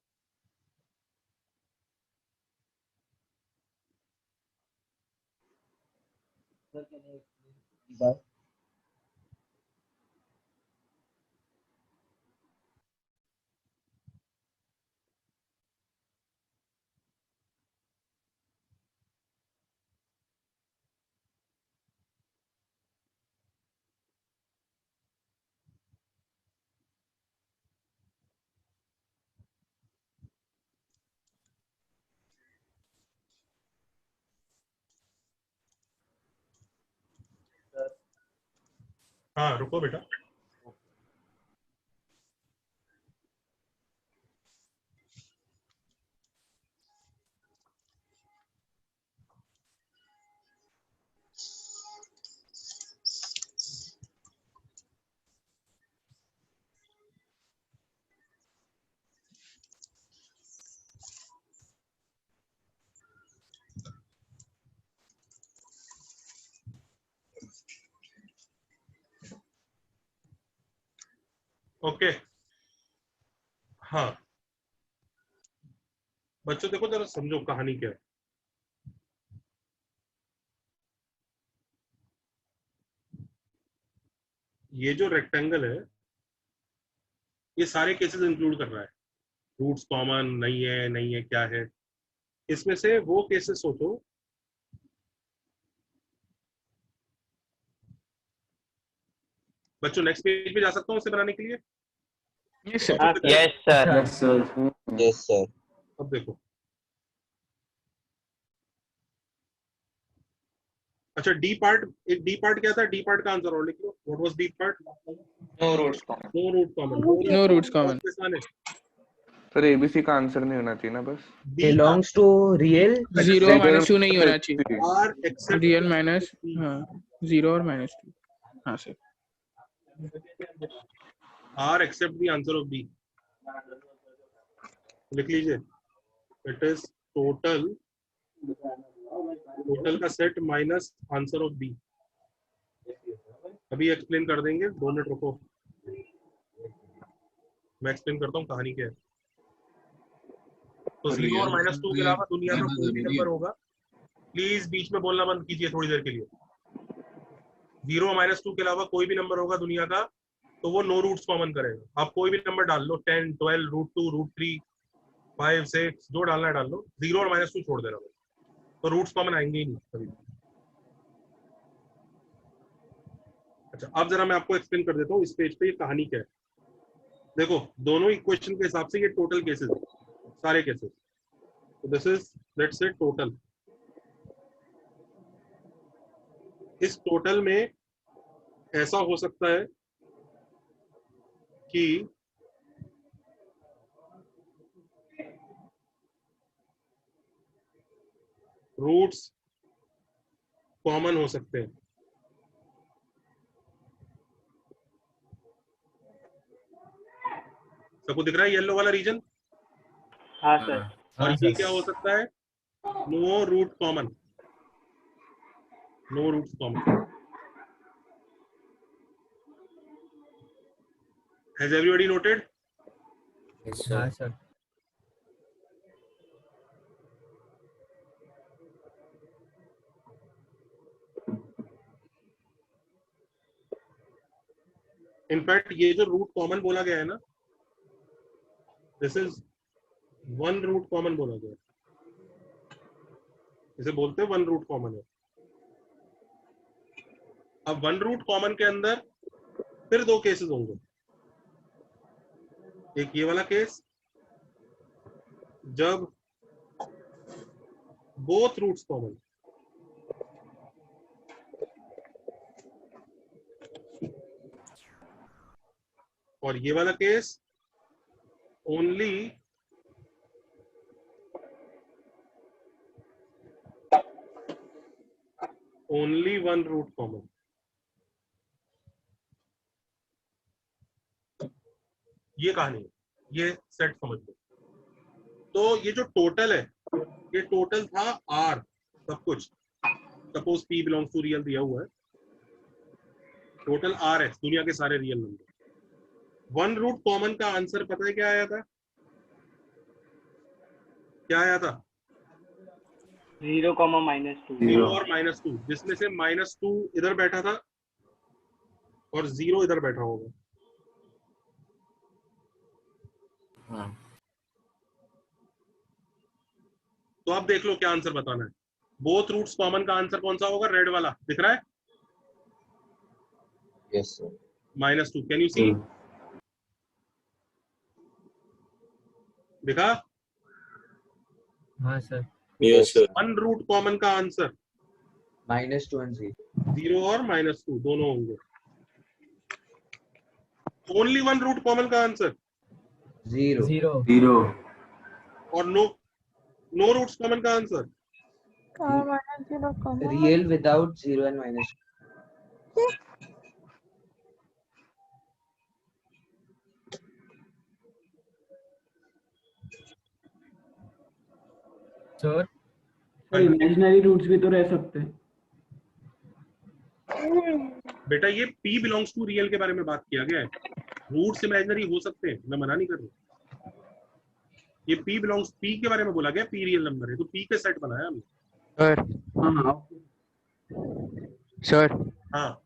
हाँ रुको बेटा, ओके। हाँ बच्चों देखो जरा समझो कहानी क्या है। ये जो रेक्टेंगल है ये सारे केसेस इंक्लूड कर रहा है, रूट्स कॉमन नहीं है क्या है, इसमें से वो केसेस सोचो बच्चों। नेक्स्ट पेज पे जा सकता हूँ इसे बनाने के लिए? Yes sir. Yes sir. Yes sir. अब देखो, अच्छा डी पार्ट, एक डी पार्ट क्या था? डी पार्ट का आंसर और लिख लो। What was D part? No roots common. No root common. No roots common. Sir ABC का आंसर नहीं होना चाहिए ना, बस बिलोंग्स टू रियल 0 माइनस 2 नहीं होना चाहिए। आर एक्सेप्ट रियल माइनस, हाँ 0 और -2। हाँ sir. R except the answer of B, लिख लीजिए। इट इज टोटल का set minus answer of B. अभी एक्सप्लेन कर देंगे, 2 मिनट रुको, मैं एक्सप्लेन करता हूँ कहानी क्या है। तो 0 और -2 के अलावा दुनिया का कोई भी नंबर होगा, प्लीज बीच में बोलना बंद कीजिए थोड़ी देर के लिए। 0 और -2 के अलावा कोई भी नंबर होगा दुनिया का तो वो नो रूट्स कॉमन करेगा। आप कोई भी नंबर डाल लो, 10, 12, √2, √3, 5, 6, जो डालना है डाल लो, 0 और -2 छोड़ देना, तो रूट्स कॉमन आएंगे ही नहीं कभी। अच्छा अब जरा मैं आपको एक्सप्लेन कर देता हूँ इस पेज पे ये कहानी क्या है। देखो दोनों इक्वेशन के हिसाब से ये टोटल केसेस है, सारे केसेस। तो this is let's say total. इस टोटल में ऐसा हो सकता है कि रूट्स कॉमन हो सकते हैं। सबको दिख रहा है येलो वाला रीजन? हाँ सर। और ये क्या हो सकता है? No root common, no roots common. Has everybody noted? Yes, sir. Sir. In fact ये जो रूट कॉमन बोला गया है ना, दिस इज 1 रूट कॉमन बोला गया है, इसे बोलते हैं 1 रूट कॉमन है। अब 1 रूट कॉमन के अंदर फिर 2 केसेस होंगे। एक ये वाला केस जब बोथ रूट्स कॉमन, और ये वाला case only only 1 root common. ये कहानी है, ये सेट समझ लो। तो ये जो टोटल है, ये टोटल था आर सब कुछ। Suppose P belongs to real दिया हुआ है, टोटल आर है दुनिया के सारे रियल नंबर। 1 रूट कॉमन का आंसर पता है क्या आया था? क्या आया था? 0, -2। 0 और -2, जिसमें से -2 इधर बैठा था और 0 इधर बैठा होगा। तो अब देख लो क्या आंसर बताना है। बोथ रूट्स कॉमन का आंसर कौन सा होगा? रेड वाला दिख रहा है? Yes sir. -2, can you see? दिखा? हाँ sir. Yes sir. 1 root common का आंसर -2 और 0। 0 और -2 दोनों होंगे। ओनली वन रूट कॉमन का आंसर जीरो जीरो और नो रूट्स कॉमन का answer real without 0 and minus. Sir imaginary roots भी तो रह सकते हैं। बेटा ये P बिलोंग्स टू रियल के बारे में बात किया गया है, रूट्स इमेजिनरी हो सकते हैं, मैं मना नहीं कर रहा। ये P बिलोंग्स P के बारे में बोला गया, P रियल नंबर है तो P के सेट बनाया हमने। सर हाँ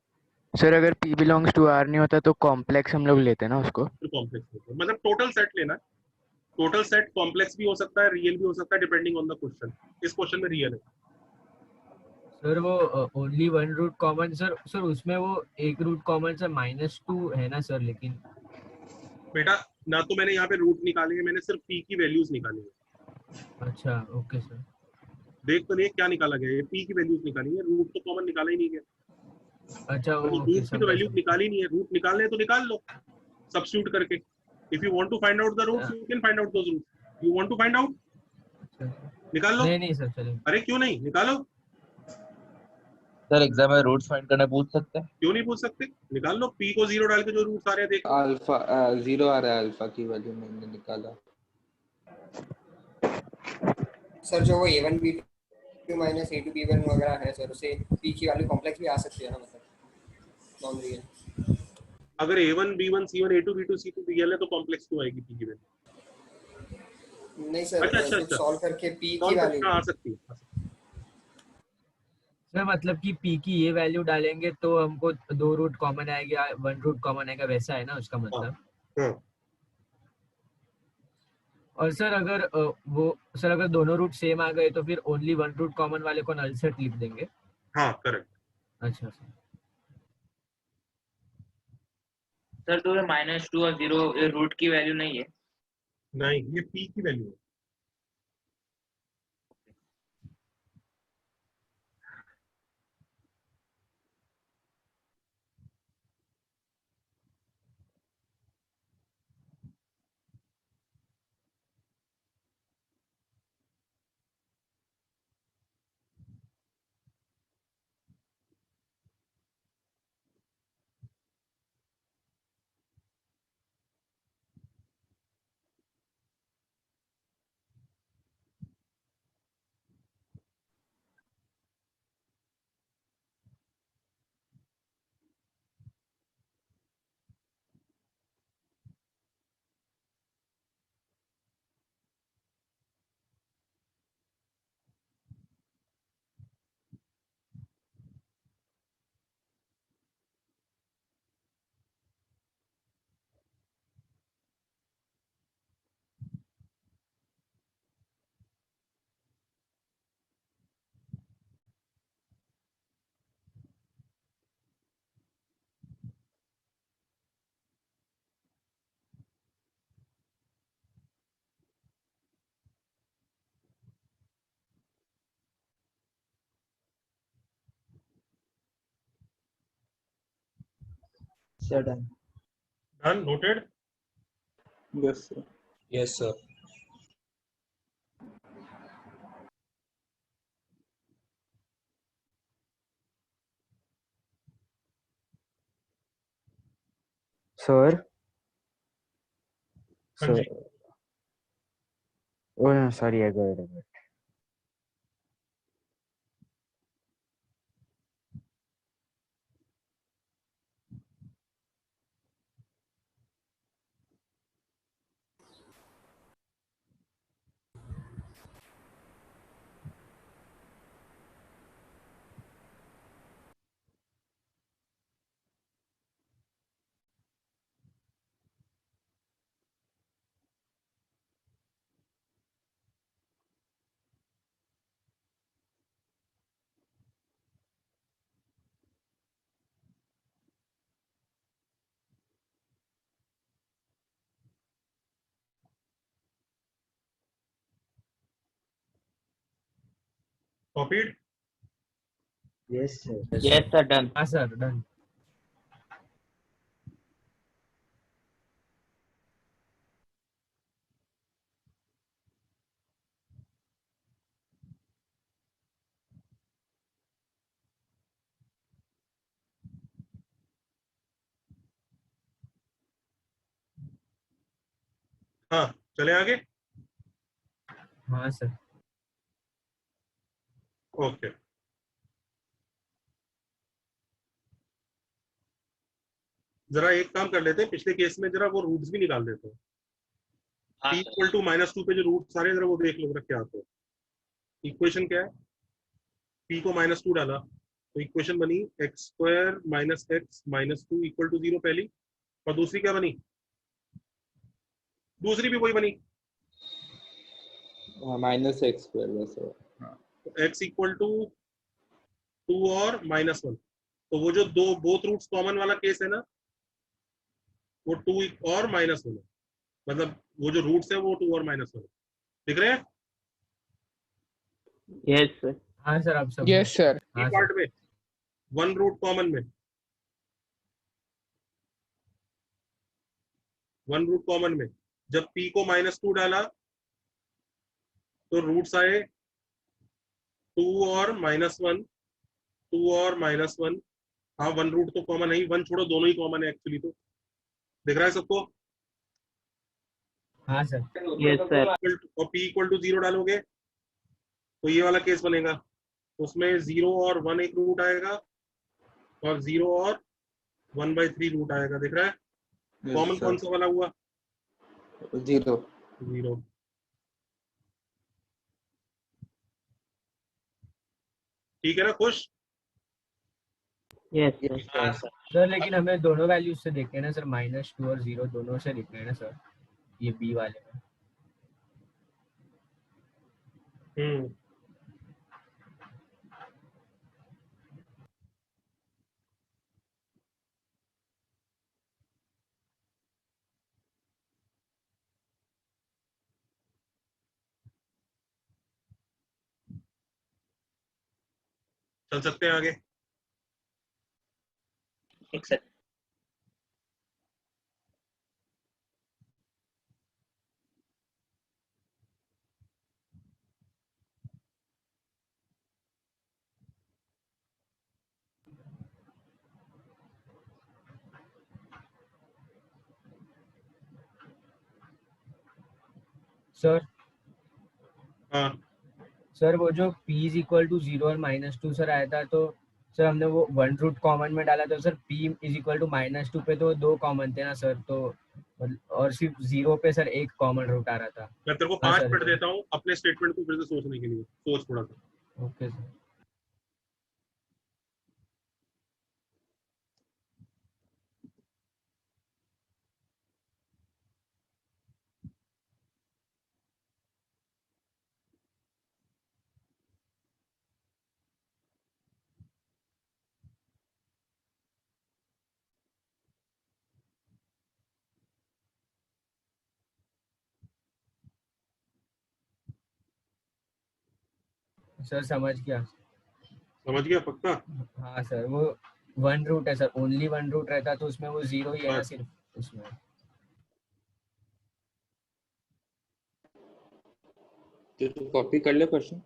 सर अगर P बिलोंग्स टू R नहीं होता तो कॉम्प्लेक्स हम लोग लेते हैं ना उसको। फिर कॉम्प्लेक्स मतलब टोटल सेट लेना, टोटल सेट कॉम्प्लेक्स भी हो सकता है, रियल भी हो सकता है, डिपेंडिंग ऑन द क्वेश्चन। इस क्वेश्चन में रियल है सर। वो only one root common sir उसमें वो एक रूट कॉमन सर -2 है ना सर, लेकिन बेटा ना तो मैंने यहाँ पे रूट निकाले हैं, मैंने सिर्फ P की वैल्यूज निकाली है। अच्छा ओके सर। देख तो नहीं क्या निकाला गया है, P की वैल्यूज निकाली है, रूट तो कॉमन निकाला ही नहीं गया। अच्छा रूट की तो वैल्यूज निकाली नहीं है, रूट निकालने हैं तो निकाल लो सब्स्टिट्यूट करके। If you want to find out the roots you can find out those roots. You want to find out, निकाल लो। नहीं सर चलिए। अरे क्यों नहीं, निकालो। सर एग्जाम में रूट्स फाइंड करना पूछ सकते हैं? क्यों नहीं पूछ सकते, निकाल लो। P को 0 डाल के जो रूट्स आ रहे हैं देख। अल्फा 0 आ रहा है, अल्फा की वैल्यू मैंने निकाला। सर जो वो a1 b2 minus a2 b1 वगैरह है सर, उसे p की वैल्यू कॉम्प्लेक्स भी आ सकती है ना, मतलब नॉन रियल। अगर A1 B1 C1 A2 B2 C2 real है तो कॉम्प्लेक्स क्यों आएगी P की वैल्यू? नहीं सर, अच्छा सॉल्व करके p की वैल्यू आ सकती है सर, मतलब कि P की ये वैल्यू डालेंगे तो हमको 2 रूट कॉमन आएगा, 1 रूट कॉमन आएगा, वैसा है ना उसका मतलब। और सर अगर दोनों रूट सेम आ गए तो फिर ओनली 1 रूट कॉमन वाले को नल सेट लिख देंगे। हाँ करेक्ट। अच्छा सर। सर तो -2 और 0 ये रूट की वैल्यू नहीं है? नहीं, ये P की वैल्यू है। Sir done. Done, noted. Yes sir. Yes sir. Sir हाँ जी। Oh no, sorry, I got it. Copied. Yes sir. Yes sir, done. हाँ सर डन। हाँ चले आगे। हाँ सर। ओके जरा एक काम कर लेते हैं, पिछले केस में जरा वो रूट्स भी निकाल देते हैं। p इक्वल टू -2 पे जो रूट्स आ रहे हैं जरा वो देख लो जरा क्या आते हैं। इक्वेशन क्या है, p को -2 डाला तो इक्वेशन बनी x² - x - 2 इक्वल टू 0 पहली, और दूसरी क्या बनी, दूसरी भी वही बनी -x² वैसे। x इक्वल टू 2 और -1, तो वो जो दो बोथ रूट्स कॉमन वाला केस है ना, वो 2 और -1 है, मतलब वो जो रूट्स है वो 2 और -1 है। दिख रहे हैं? Yes sir. हाँ सर आप सब। Yes sir. हाँ पार्ट सर। में वन रूट कॉमन में, वन रूट कॉमन में जब p को -2 डाला तो रूट्स आए 2 और -1, 2 और -1। हाँ वन रूट तो कॉमन है ही, वन छोड़ो दोनों ही कॉमन है एक्चुअली। तो दिख रहा है सबको? हाँ सर। Yes sir. और p इक्वल टू 0 डालोगे तो ये वाला केस बनेगा, उसमें 0 और 1 एक रूट आएगा और 0 और 1/3 रूट आएगा। दिख रहा है? कॉमन कौन सा वाला हुआ? 0। ठीक है ना, खुश? यस सर लेकिन हमें दोनों वैल्यूज से देखते हैं ना सर, -2 और 0 दोनों से देखते हैं ना सर, ये बी वाले में। चल सकते हैं आगे। एक सेकंड। सर हाँ सर वो जो p इज इक्वल टू 0 और -2 सर आया था, तो सर हमने वो वन रूट कॉमन में डाला था sir, p is equal to -2 पे तो 2 कॉमन थे ना सर, तो और सिर्फ 0 पे सर एक कॉमन रूट आ रहा था। मैं तेरे को 5 मिनट देता हूँ अपने स्टेटमेंट को फिर से सोचने के लिए, सोच थोड़ा सा। Okay sir. सर समझ गया पक्का? हाँ सर, वो वन रूट है सर, ओनली वन रूट रहता तो उसमें वो 0 ही है ना सिर्फ उसमें। तो कॉपी कर ले क्वेश्चन।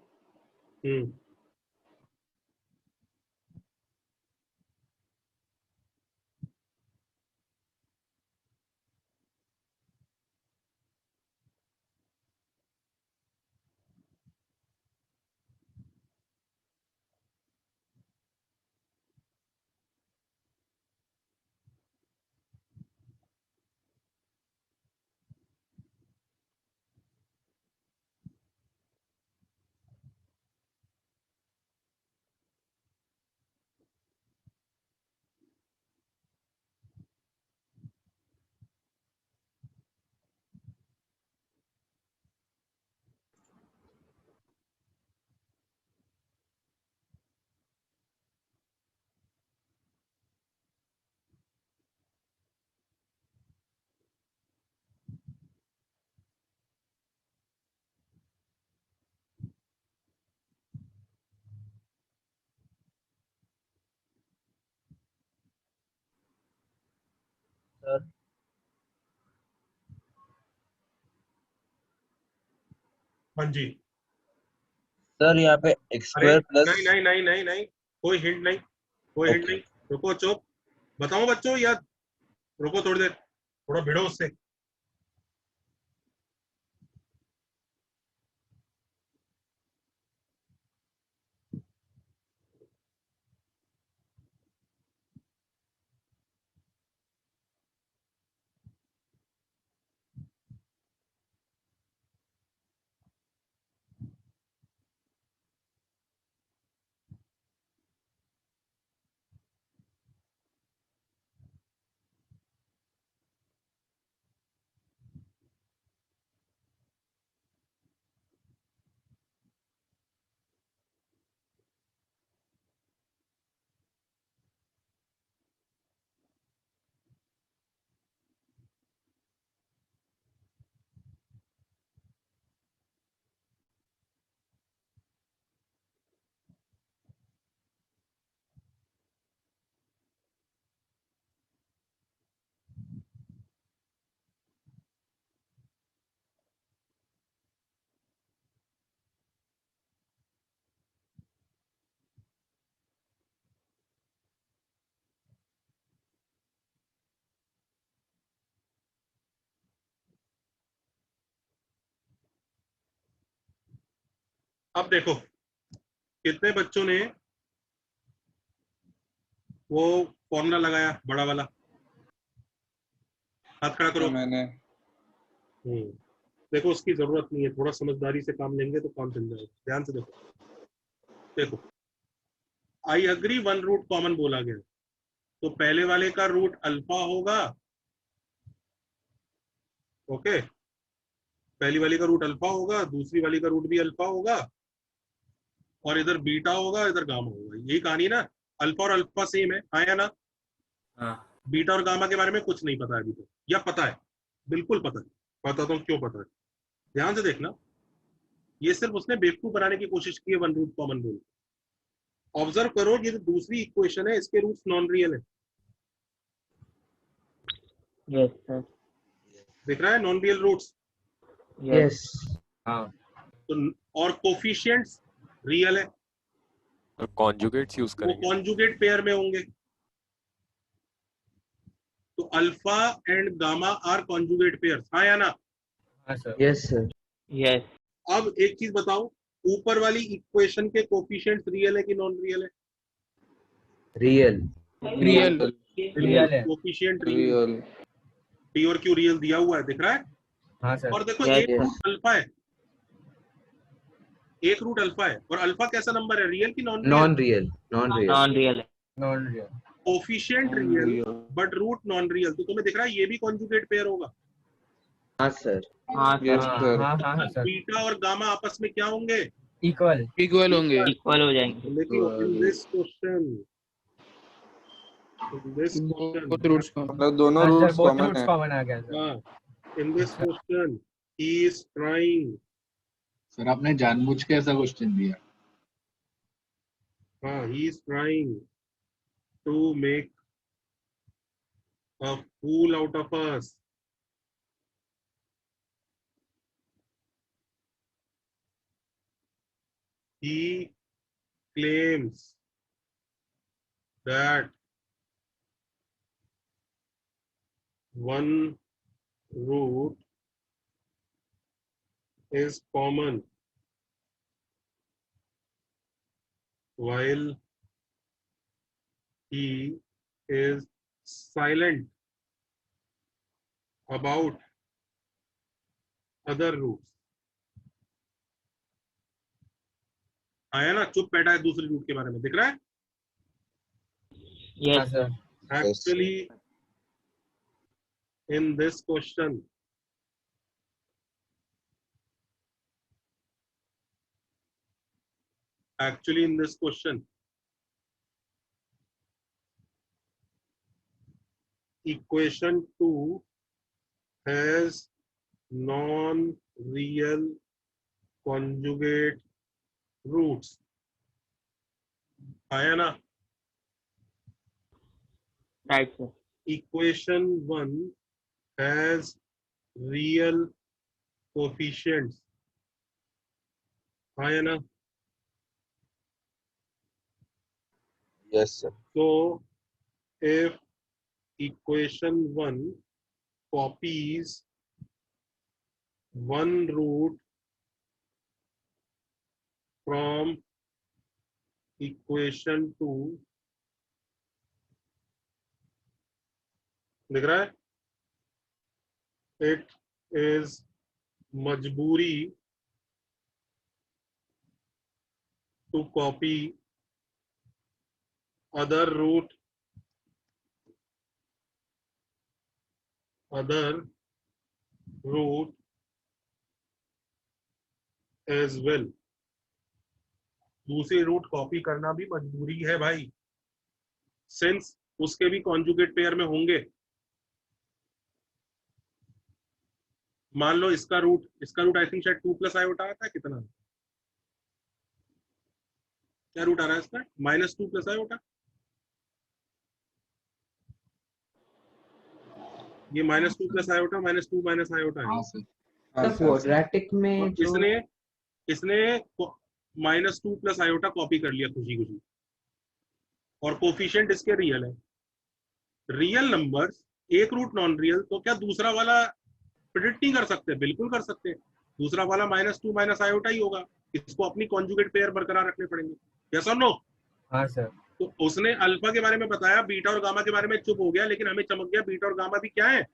सर हाँ जी सर यहाँ पे x² प्लस। नहीं कोई हिंट नहीं, कोई हिंट नहीं। रुको चुप, बताओ बच्चों या रुको थोड़ी देर, थोड़ा भिड़ो उससे। अब देखो कितने बच्चों ने वो फॉर्मूला लगाया बड़ा वाला, हाथ खड़ा करो। मैंने देखो उसकी जरूरत नहीं है, थोड़ा समझदारी से काम लेंगे तो काम चल जाएगा। ध्यान से देखो, देखो I agree one root common बोला गया, तो पहले वाले का रूट अल्फा होगा, ओके, पहली वाली का रूट अल्फा होगा, दूसरी वाली का रूट भी अल्फा होगा, और इधर बीटा होगा, इधर गामा होगा। यही कहानी ना, अल्फा और अल्फा सेम है, आया ना? हाँ। बीटा और गामा के बारे में कुछ नहीं पता है अभी तक, या पता है? बिल्कुल पता है। बताता हूँ क्यों पता है, ध्यान से देखना। ये सिर्फ उसने बेवकूफ बनाने की कोशिश की है वन रूट कॉमन बोल। ऑब्जर्व करो, ये जो दूसरी इक्वेशन है इसके रूट्स नॉन रियल है। Yes sir. दिख रहा है नॉन रियल रूट्स? यस। हाँ। तो और कोफिशिएंट्स रियल है, और कॉन्जुगेट्स यूज वो करेंगे। कॉन्जुगेट पेयर में होंगे। तो alpha and gamma are conjugate pair, हाँ या ना? हाँ सर। Yes sir. यस। अब एक चीज बताओ, ऊपर वाली इक्वेशन के कोफिशिएंट्स रियल है कि नॉन रियल है? रियल। रियल। रियल है। Coefficient real. टी और क्यू रियल दिया हुआ है, दिख रहा है? हाँ सर। और देखो एक रूट अल्फा है, एक रूट अल्फा है, और अल्फा कैसा नंबर है, रियल की non real? Non real. Non real. Non real है। Non real. Coefficient real but root non real, तो तुम्हें दिख रहा है ये भी कॉन्जुगेट पेयर होगा। हाँ सर। हाँ यस सर। हाँ सर। बीटा और गामा आपस में क्या होंगे? इक्वल। इक्वल होंगे। इक्वल हो जाएंगे। लेकिन in this question both roots को मतलब दोनों रूट्स कॉमन है। कॉमन आ गया sir. In this question he is trying. Sir आपने जानबूझ के ऐसा क्वेश्चन दिया। हाँ, he is trying to make a fool out of us. He claims that one root is common while he is silent about other roots. आया ना, चुप बैठा है दूसरे रूट के बारे में, दिख रहा है? Yes sir. Actually, in this question, equation 2 has non-real conjugate roots. आया ना? Right sir. Equation 1 has real coefficients. आया ना? Yes sir. So if equation 1 copies one root from equation 2, दिख रहा है? It is मजबूरी to copy other root as well. दूसरी रूट कॉपी करना भी मजबूरी है भाई, सिंस उसके भी कॉन्जुगेट पेयर में होंगे। मान लो इसका रूट आई थिंक शायद 2 प्लस आयोटा आता है, कितना क्या रूट आ रहा है इसका? -2 प्लस आयोटा। ये -2 प्लस आयोटा -2 माइनस आयोटा है। क्वाड्रेटिक में जो इसने -2 प्लस आयोटा कॉपी कर लिया खुशी खुशी, और कोफिशिएंट इसके रियल है। रियल नंबर्स, एक रूट नॉन रियल, तो क्या दूसरा वाला प्रिडिक्ट नहीं कर सकते? बिल्कुल कर सकते। दूसरा वाला -2 माइनस आयोटा ही होगा, इसको अपनी कॉन्जुगेट पेयर बरकरार रखने पड़ेंगे, यस और नो? हाँ सर। तो उसने अल्फा के बारे में बताया, बीटा और गामा के बारे में चुप हो गया, लेकिन हमें चमक गया बीटा और गामा भी क्या है,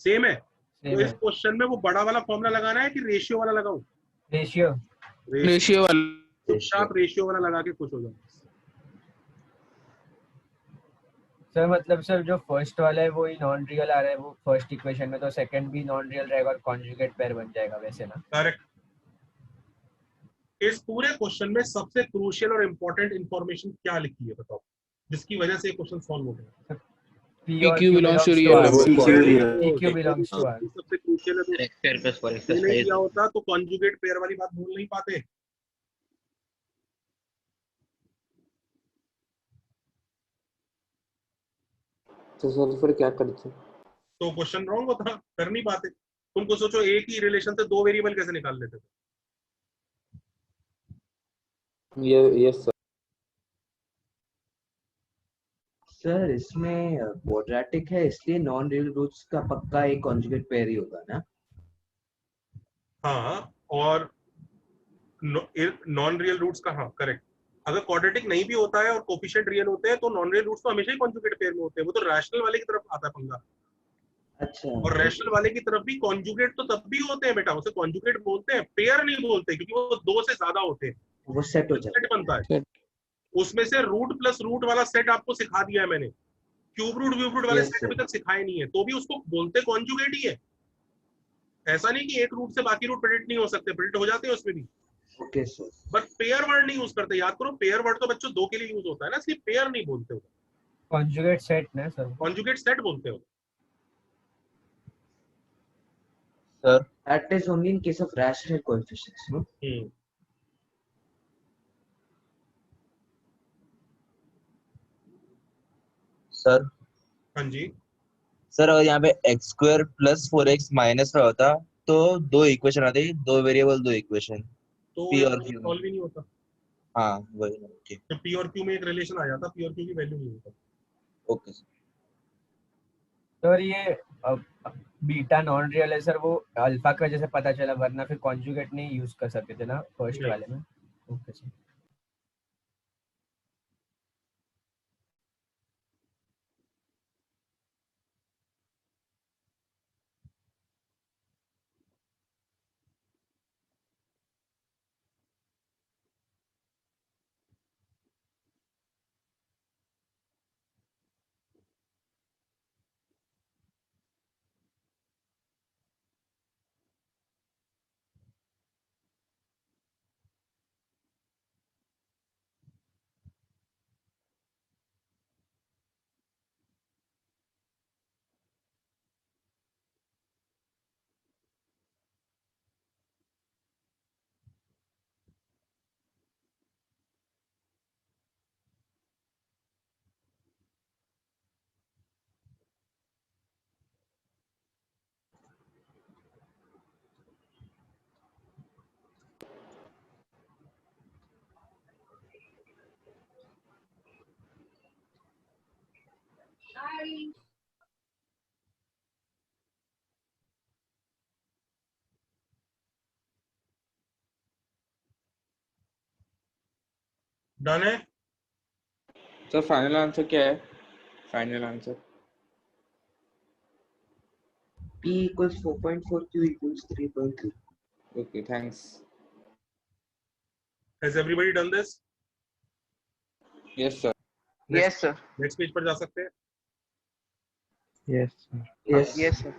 सेम है। तो इस क्वेश्चन में वो बड़ा वाला फॉर्मूला लगाना है कि रेशियो वाला लगाऊं? रेशियो वाला। आप रेशियो वाला लगा के खुश हो जाओ। सर मतलब सर जो फर्स्ट वाला है वो ही नॉन रियल आ रहा है वो फर्स्ट इक्वेशन में, तो सेकंड भी नॉन रियल रहेगा और कॉन्जुगेट पेयर बन जाएगा वैसे ना? करेक्ट। इस पूरे क्वेश्चन में सबसे क्रूशियल और इंपॉर्टेंट इंफॉर्मेशन क्या लिखी है बताओ, जिसकी वजह से क्वेश्चन सॉल्व हो गया? PQ belongs to real number. PQ belongs to R. सबसे क्रूशियल है, तो नहीं किया होता तो कॉन्जुगेट पेयर वाली बात भूल नहीं पाते। तो सर फिर क्या करते? तो क्वेश्चन रॉन्ग होता, कर नहीं पाते। तुमको सोचो एक ही रिलेशन से दो वेरिएबल कैसे निकाल लेते थे? Yes sir. सर इसमें क्वाड्रेटिक है इसलिए नॉन रियल रूट्स का पक्का एक कॉन्जुगेट पेयर ही होगा ना? हाँ, और नॉन रियल रूट्स का, हाँ करेक्ट। अगर क्वाड्रेटिक नहीं भी होता है और कोफिशिएंट रियल होते हैं तो नॉन रियल रूट्स तो हमेशा ही कॉन्जुगेट पेयर में होते हैं, वो तो रैशनल वाले की तरफ आता है पंगा। अच्छा। और रैशनल वाले की तरफ भी कॉन्जुगेट तो तब भी होते हैं बेटा, उसे कॉन्जुगेट बोलते हैं, पेयर नहीं बोलते, क्योंकि वो दो से ज्यादा होते हैं, वो सेट हो जाता सेट बनता है। उसमें से रूट प्लस रूट वाला सेट आपको सिखा दिया है मैंने, क्यूब रूट व्यूब रूट वाले सेट अभी तक सिखाए नहीं है, तो भी उसको बोलते कॉन्जुगेट ही है। ऐसा नहीं कि एक रूट से बाकी रूट प्रेडिक्ट नहीं हो सकते, प्रेडिक्ट हो जाते हैं उसमें भी। Okay sir. But pair word नहीं यूज करते, याद करो, पेयर वर्ड तो बच्चों दो के लिए यूज होता है ना, इसलिए पेयर नहीं बोलते हो, कॉन्जुगेट सेट ना सर? कॉन्जुगेट सेट बोलते हो। Sir, that is only in case of rational coefficients, no? Sir हाँ जी सर, अगर यहाँ पे x square plus 4x minus में होता तो दो इक्वेशन आती, दो वेरिएबल दो इक्वेशन, तो पी और क्यू। सॉल्व ही नहीं होता। हाँ वही, ओके जब पी और क्यू में एक रिलेशन आ जाता, पी और क्यू की वैल्यू नहीं होता। ओके सर ये बीटा नॉन रियल है सर, वो अल्फा की वजह से पता चला, वरना फिर कॉन्जुगेट नहीं यूज कर सकते थे ना फर्स्ट वाले में? Okay sir. डन है। सर फाइनल आंसर क्या है? Final answer P equals 4.4, Q equals 3.3. Okay thanks. Has everybody done this? Yes sir. Yes sir. Next page पर जा सकते हैं। Yes, sir. Yes sir.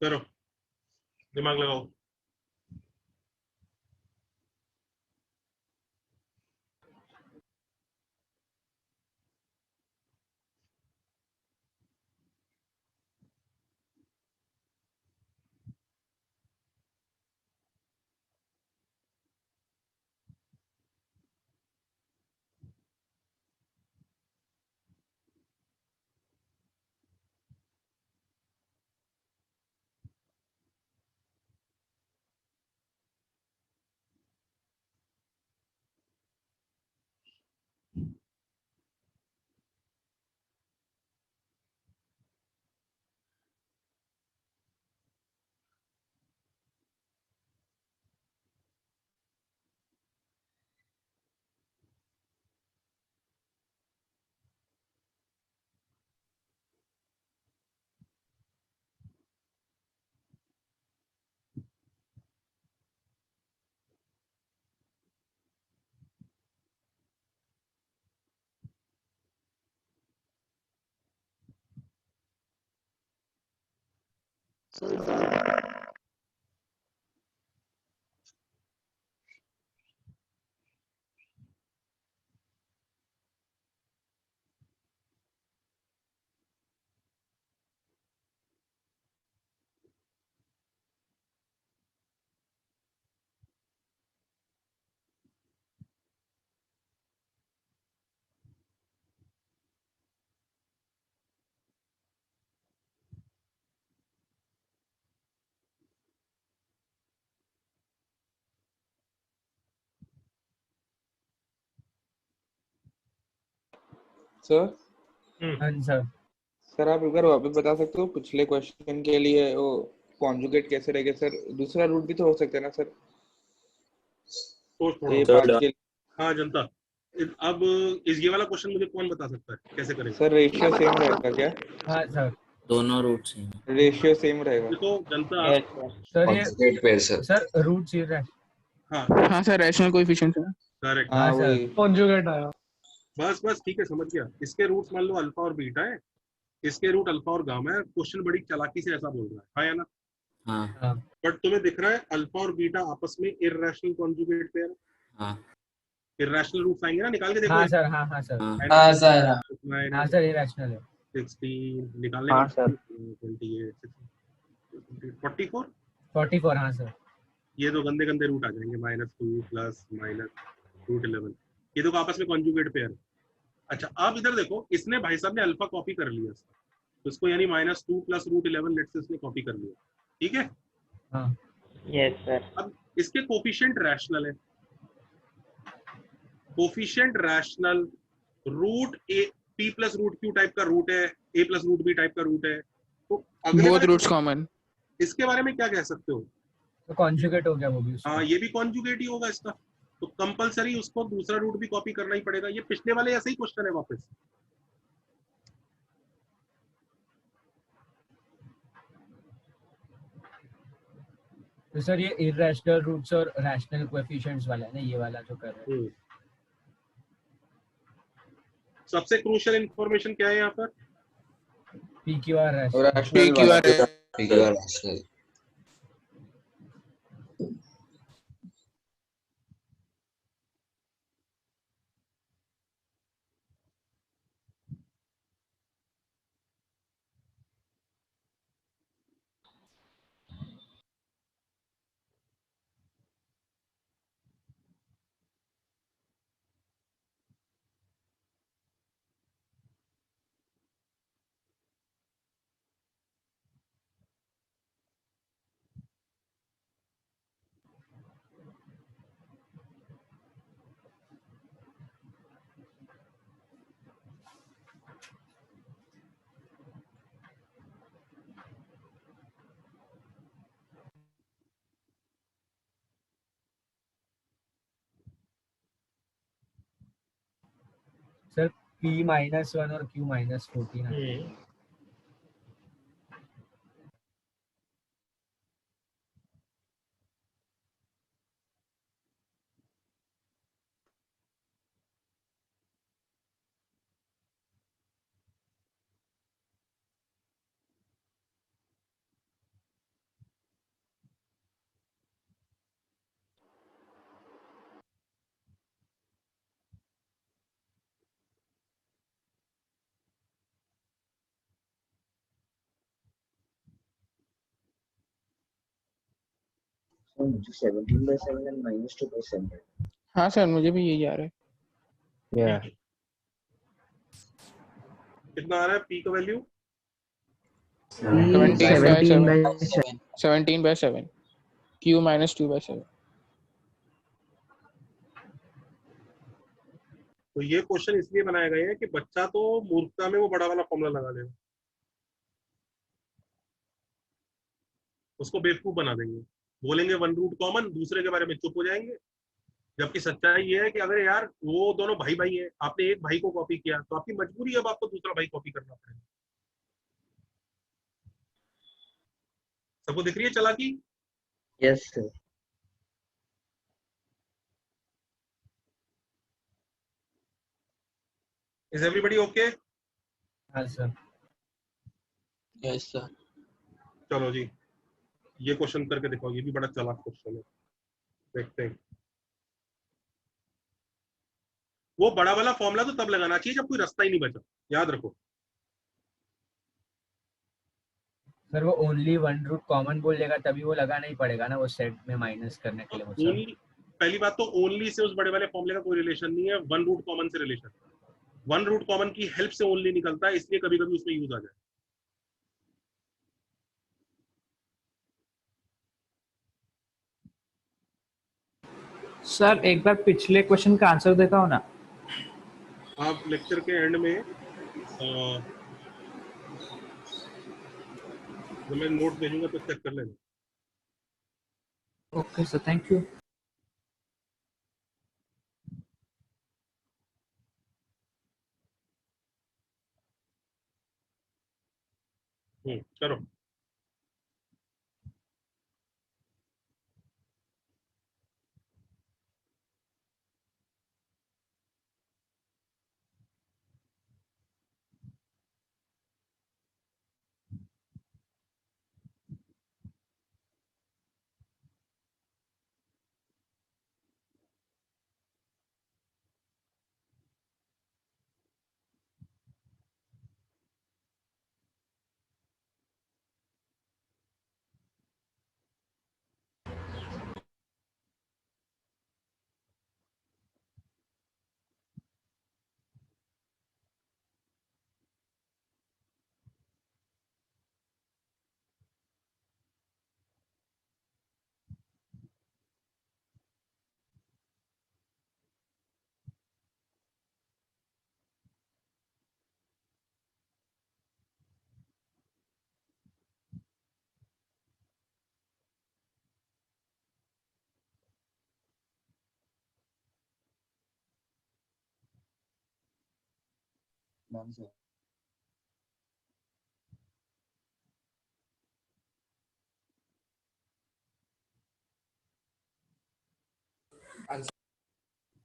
करो, दिमाग लगाओ। सर हाँ सर। सर आप एक बार वापस बता सकते हो पिछले क्वेश्चन के लिए वो कॉन्जुगेट कैसे रहेगा सर? दूसरा रूट भी तो हो सकता है ना सर? सोच ए थोड़ा। 5 के हाँ जनता, अब ये वाला क्वेश्चन मुझे कौन बता सकता है कैसे करेंगे? सर रेशियो सेम रहेगा क्या? हाँ सर। दोनों रूट सेम। रेशियो सेम रहेगा? देखो जनता, सर ये conjugate pair sir. Sir root सीध है। हाँ सर, रैशनल कोएफिशिएंट है। करेक्ट। हाँ सर। कॉन्जुगेट आया। बस बस ठीक है, समझ गया। इसके रूट्स मान लो अल्फा और बीटा है, इसके रूट अल्फा और गामा है। क्वेश्चन बड़ी चालाकी से ऐसा बोल रहा है, हाँ या ना? हाँ बट तुम्हें दिख रहा है अल्फा और बीटा आपस में इररेशनल कॉन्जुगेट पेयर। हाँ इररेशनल रूट्स आएंगे ना, निकाल के देखो। हाँ सर। हाँ हाँ सर। हाँ सर। हाँ सर ये रैशनल है। 16 निकालने हाँ का सर। 28 44। 44 हाँ सर। ये तो गंदे गंदे रूट आ जाएंगे, -2 प्लस -√11। ये तो आपस में कॉन्जुगेट पेयर। अच्छा अब इधर देखो, इसने भाई साहब ने अल्फा कॉपी कर लिया इसका, तो इसको यानी -2 प्लस √11 लेट से इसने कॉपी कर लिया, ठीक है? हाँ यस सर। अब इसके कोफिशिएंट रैशनल है, coefficient rational root A p plus root Q type का रूट है, a plus root B type का रूट है, तो अगले बोथ वाले रूट्स कॉमन। इसके बारे में क्या कह सकते हो? तो कॉन्जुगेट हो गया वो भी उसका। हाँ ये भी कॉन्जुगेट ही होगा इसका, तो कंपलसरी उसको दूसरा रूट भी कॉपी करना ही पड़ेगा। ये पिछले वाले ऐसे ही क्वेश्चन है वापस। तो सर ये इररेशनल रूट्स और रैशनल कोएफिशिएंट्स वाला है ना, ये वाला जो कर रहे हैं। सबसे क्रूशियल इंफॉर्मेशन क्या है यहाँ पर? PQR rational rational. Sir P-1 और Q-14 है। मुझे 17/7 and -2/7 है। हाँ सर मुझे भी यही आ रहा है। Yeah. कितना आ रहा है पी का वैल्यू? 17/7 Q -2/7। तो ये क्वेश्चन इसलिए बनाया गया है कि बच्चा तो मूर्खता में वो बड़ा वाला फॉर्मूला लगा लेगा, उसको बेवकूफ बना देंगे, बोलेंगे वन रूट कॉमन, दूसरे के बारे में चुप हो जाएंगे। जबकि सच्चाई ये है कि अगर यार वो दोनों भाई भाई हैं, आपने एक भाई को कॉपी किया तो आपकी मजबूरी है अब आपको दूसरा भाई कॉपी करना पड़ेगा। सबको दिख रही है चालाकी? Yes sir. Is everybody okay? हाँ सर। Yes sir. चलो जी ये क्वेश्चन करके दिखाओ, ये भी बड़ा चालाक क्वेश्चन है, देखते हैं। वो बड़ा वाला फॉर्मूला तो तब लगाना चाहिए जब कोई रास्ता ही नहीं बचा, याद रखो। सर वो ओनली वन रूट कॉमन बोल देगा तभी वो लगाना ही पड़ेगा ना, वो सेट में माइनस करने के लिए मुझे। पहली बात तो ओनली से उस बड़े वाले फॉर्मूले का कोई रिलेशन नहीं है, वन रूट कॉमन से रिलेशन। वन रूट कॉमन की हेल्प से ओनली निकलता है, इसलिए कभी कभी उसमें यूज आ जाए। सर एक बार पिछले क्वेश्चन का आंसर देता हो ना। आप लेक्चर के एंड में जब मैं नोट भेजूंगा तो चेक कर लेना। Okay sir, thank you. करो।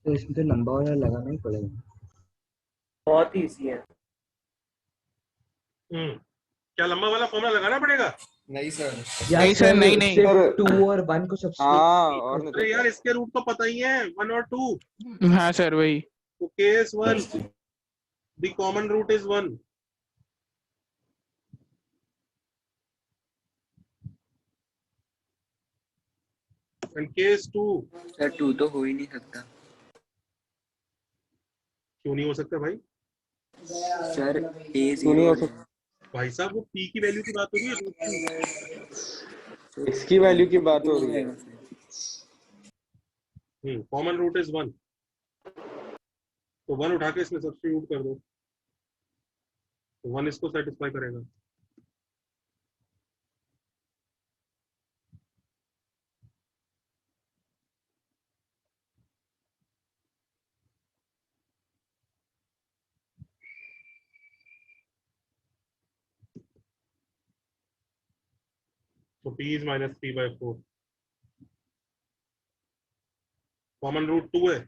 तो इसमें तो लंबा वाला लगाना ही पड़ेगा। बहुत इजी है। क्या लंबा वाला फॉर्मूला लगाना पड़ेगा? नहीं सर। नहीं सर, नहीं नहीं। 2 और 1 को और अरे यार इसके रूट तो पता ही है, 1 और 2। हाँ सर वही। तो case 1 the common root is 1। And case 2 sir 2 तो हो ही नहीं सकता। क्यों नहीं हो सकता भाई? सर a क्यों नहीं हो 0 सकता? भाई साहब वो p की वैल्यू की बात हो रही है, रूट की। इसकी वैल्यू की बात हो रही है। कॉमन रूट इज 1, तो 1 उठा के इसमें सब्स्टिट्यूट कर दो, तो 1 इसको सेटिस्फाई करेगा। तो p is -3/4। कॉमन रूट 2 है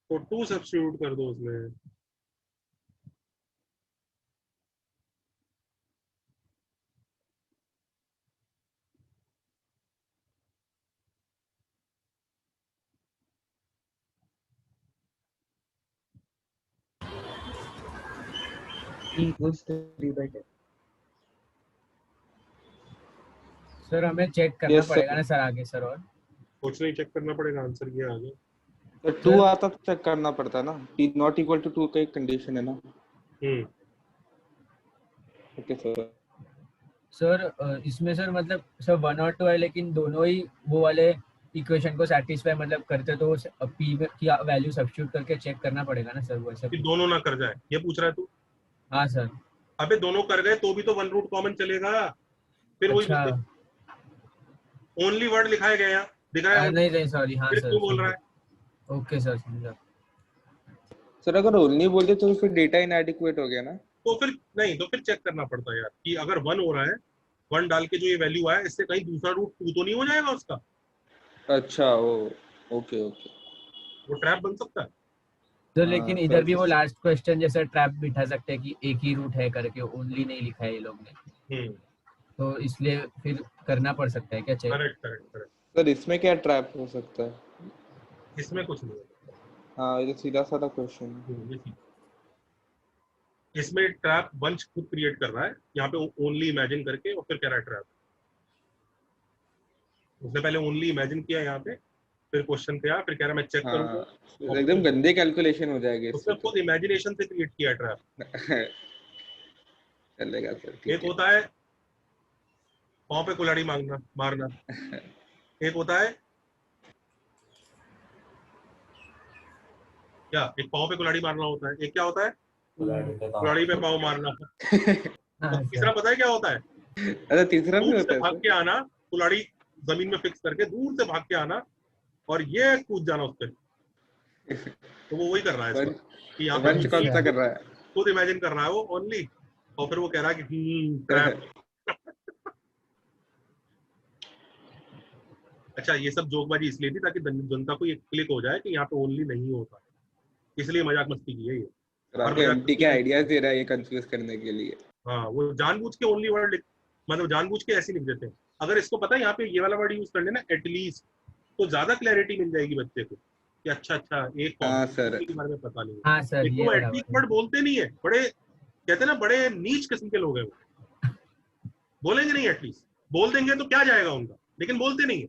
तो 2 सब्स्टिट्यूट कर दो उसमें। equals 3/10। सर हमें चेक करना Yes, sir. पड़ेगा ना सर आगे सर। और कुछ नहीं चेक करना पड़ेगा, आंसर ये आ गया। तो 2 आता तो चेक करना पड़ता है ना, p नॉट इक्वल टू 2 का एक कंडीशन है ना। Okay sir. सर इसमें सर मतलब सर 1 और 2 है, लेकिन दोनों ही वो वाले इक्वेशन को सेटिस्फाई मतलब करते तो p की वैल्यू सब्स्टिट्यूट करके चेक करना पड़ेगा ना सर, वैसे कि दोनों ना कर जाए, ये पूछ रहा है तू? हाँ सर। अबे दोनों कर गए तो भी तो वन रूट कॉमन चलेगा, फिर वही ओनली वर्ड लिखाए गए यहाँ, दिख रहा है? नहीं सॉरी, हाँ सर तू बोल रहा है। ओके सर, समझा सर। अगर ओनली बोल दे तो फिर डेटा इनएडिक्वेट हो गया ना। तो फिर नहीं, तो फिर चेक करना पड़ता है यार कि अगर 1 हो रहा है, 1 डाल के जो ये वैल्यू आया इससे कहीं दूसरा रूट 2 तो नहीं हो जाएगा उसका। अच्छा ओके। वो ट्रैप बन सकता है तो लेकिन इधर भी वो लास्ट क्वेश्चन जैसा ट्रैप बिठा सकते हैं कि एक ही रूट है करके, ओनली नहीं लिखा है ये लोग ने, तो इसलिए फिर करना पड़ सकता है क्या चेक? करेक्ट। सर इसमें क्या ट्रैप हो सकता है? इसमें कुछ नहीं। हाँ, ये सीधा साधा क्वेश्चन। इसमें ट्रैप बंच खुद क्रिएट कर रहा है यहाँ पे ओनली इमेजिन करके, और फिर कह रहा है ट्रैप। उसने पहले ओनली इमेजिन किया यहाँ पे, फिर क्वेश्चन किया, फिर कह रहा मैं चेक करूंगा। एकदम गंदे कैलकुलेशन हो जाएगा। उसने खुद इमेजिनेशन से क्रिएट किया ट्रैप। चलेगा सर। एक होता है पाँव पे कुल्हाड़ी मारना। एक होता है क्या, एक पाँव पे कुल्हाड़ी मारना होता है, एक क्या होता है कुल्हाड़ी पे पाँव मारना। तीसरा पता है क्या होता है? अरे तीसरा भी होता है, भाग के आना, कुल्हाड़ी जमीन में फिक्स करके दूर से भाग के आना और ये कूद जाना उस पर। तो वो वही कर रहा है कि यहाँ पे कौन सा कर रहा है? खुद इमेजिन कर रहा है वो ओनली, और फिर वो कह रहा है कि ट्रैप। अच्छा, ये सब जोकबाजी इसलिए थी ताकि जनता को ये क्लिक हो जाए कि यहाँ पे ओनली नहीं होता, इसलिए मजाक मस्ती की है ये। एमटी के आइडियाज दे रहा है ये कंफ्यूज करने के लिए। हाँ, वो जानबूझ के ओनली वर्ड मतलब जानबूझ के ऐसे लिख देते हैं। अगर इसको पता है यहाँ पे ये वाला वर्ड यूज कर लेना एटलीस्ट, तो ज्यादा क्लैरिटी मिल जाएगी बच्चे को कि अच्छा एक के बारे में पता नहीं। हाँ सर, वो एटलीस्ट वर्ड बोलते नहीं है, बड़े कहते हैं ना, बड़े नीच किस्म के लोग हैं वो। बोलेंगे नहीं, एटलीस्ट बोल देंगे तो क्या जाएगा उनका, लेकिन बोलते नहीं है।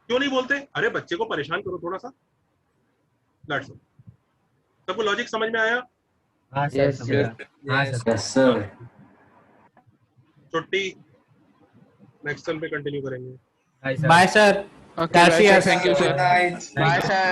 क्यों नहीं बोलते? अरे बच्चे को परेशान करो थोड़ा सा। That's it. सबको लॉजिक समझ में आया? हाँ सर। छुट्टी, नेक्स्ट टर्म पे कंटिन्यू करेंगे। Bye sir. Okay, bye, sir. Thank you, sir. Bye, sir. Bye, sir.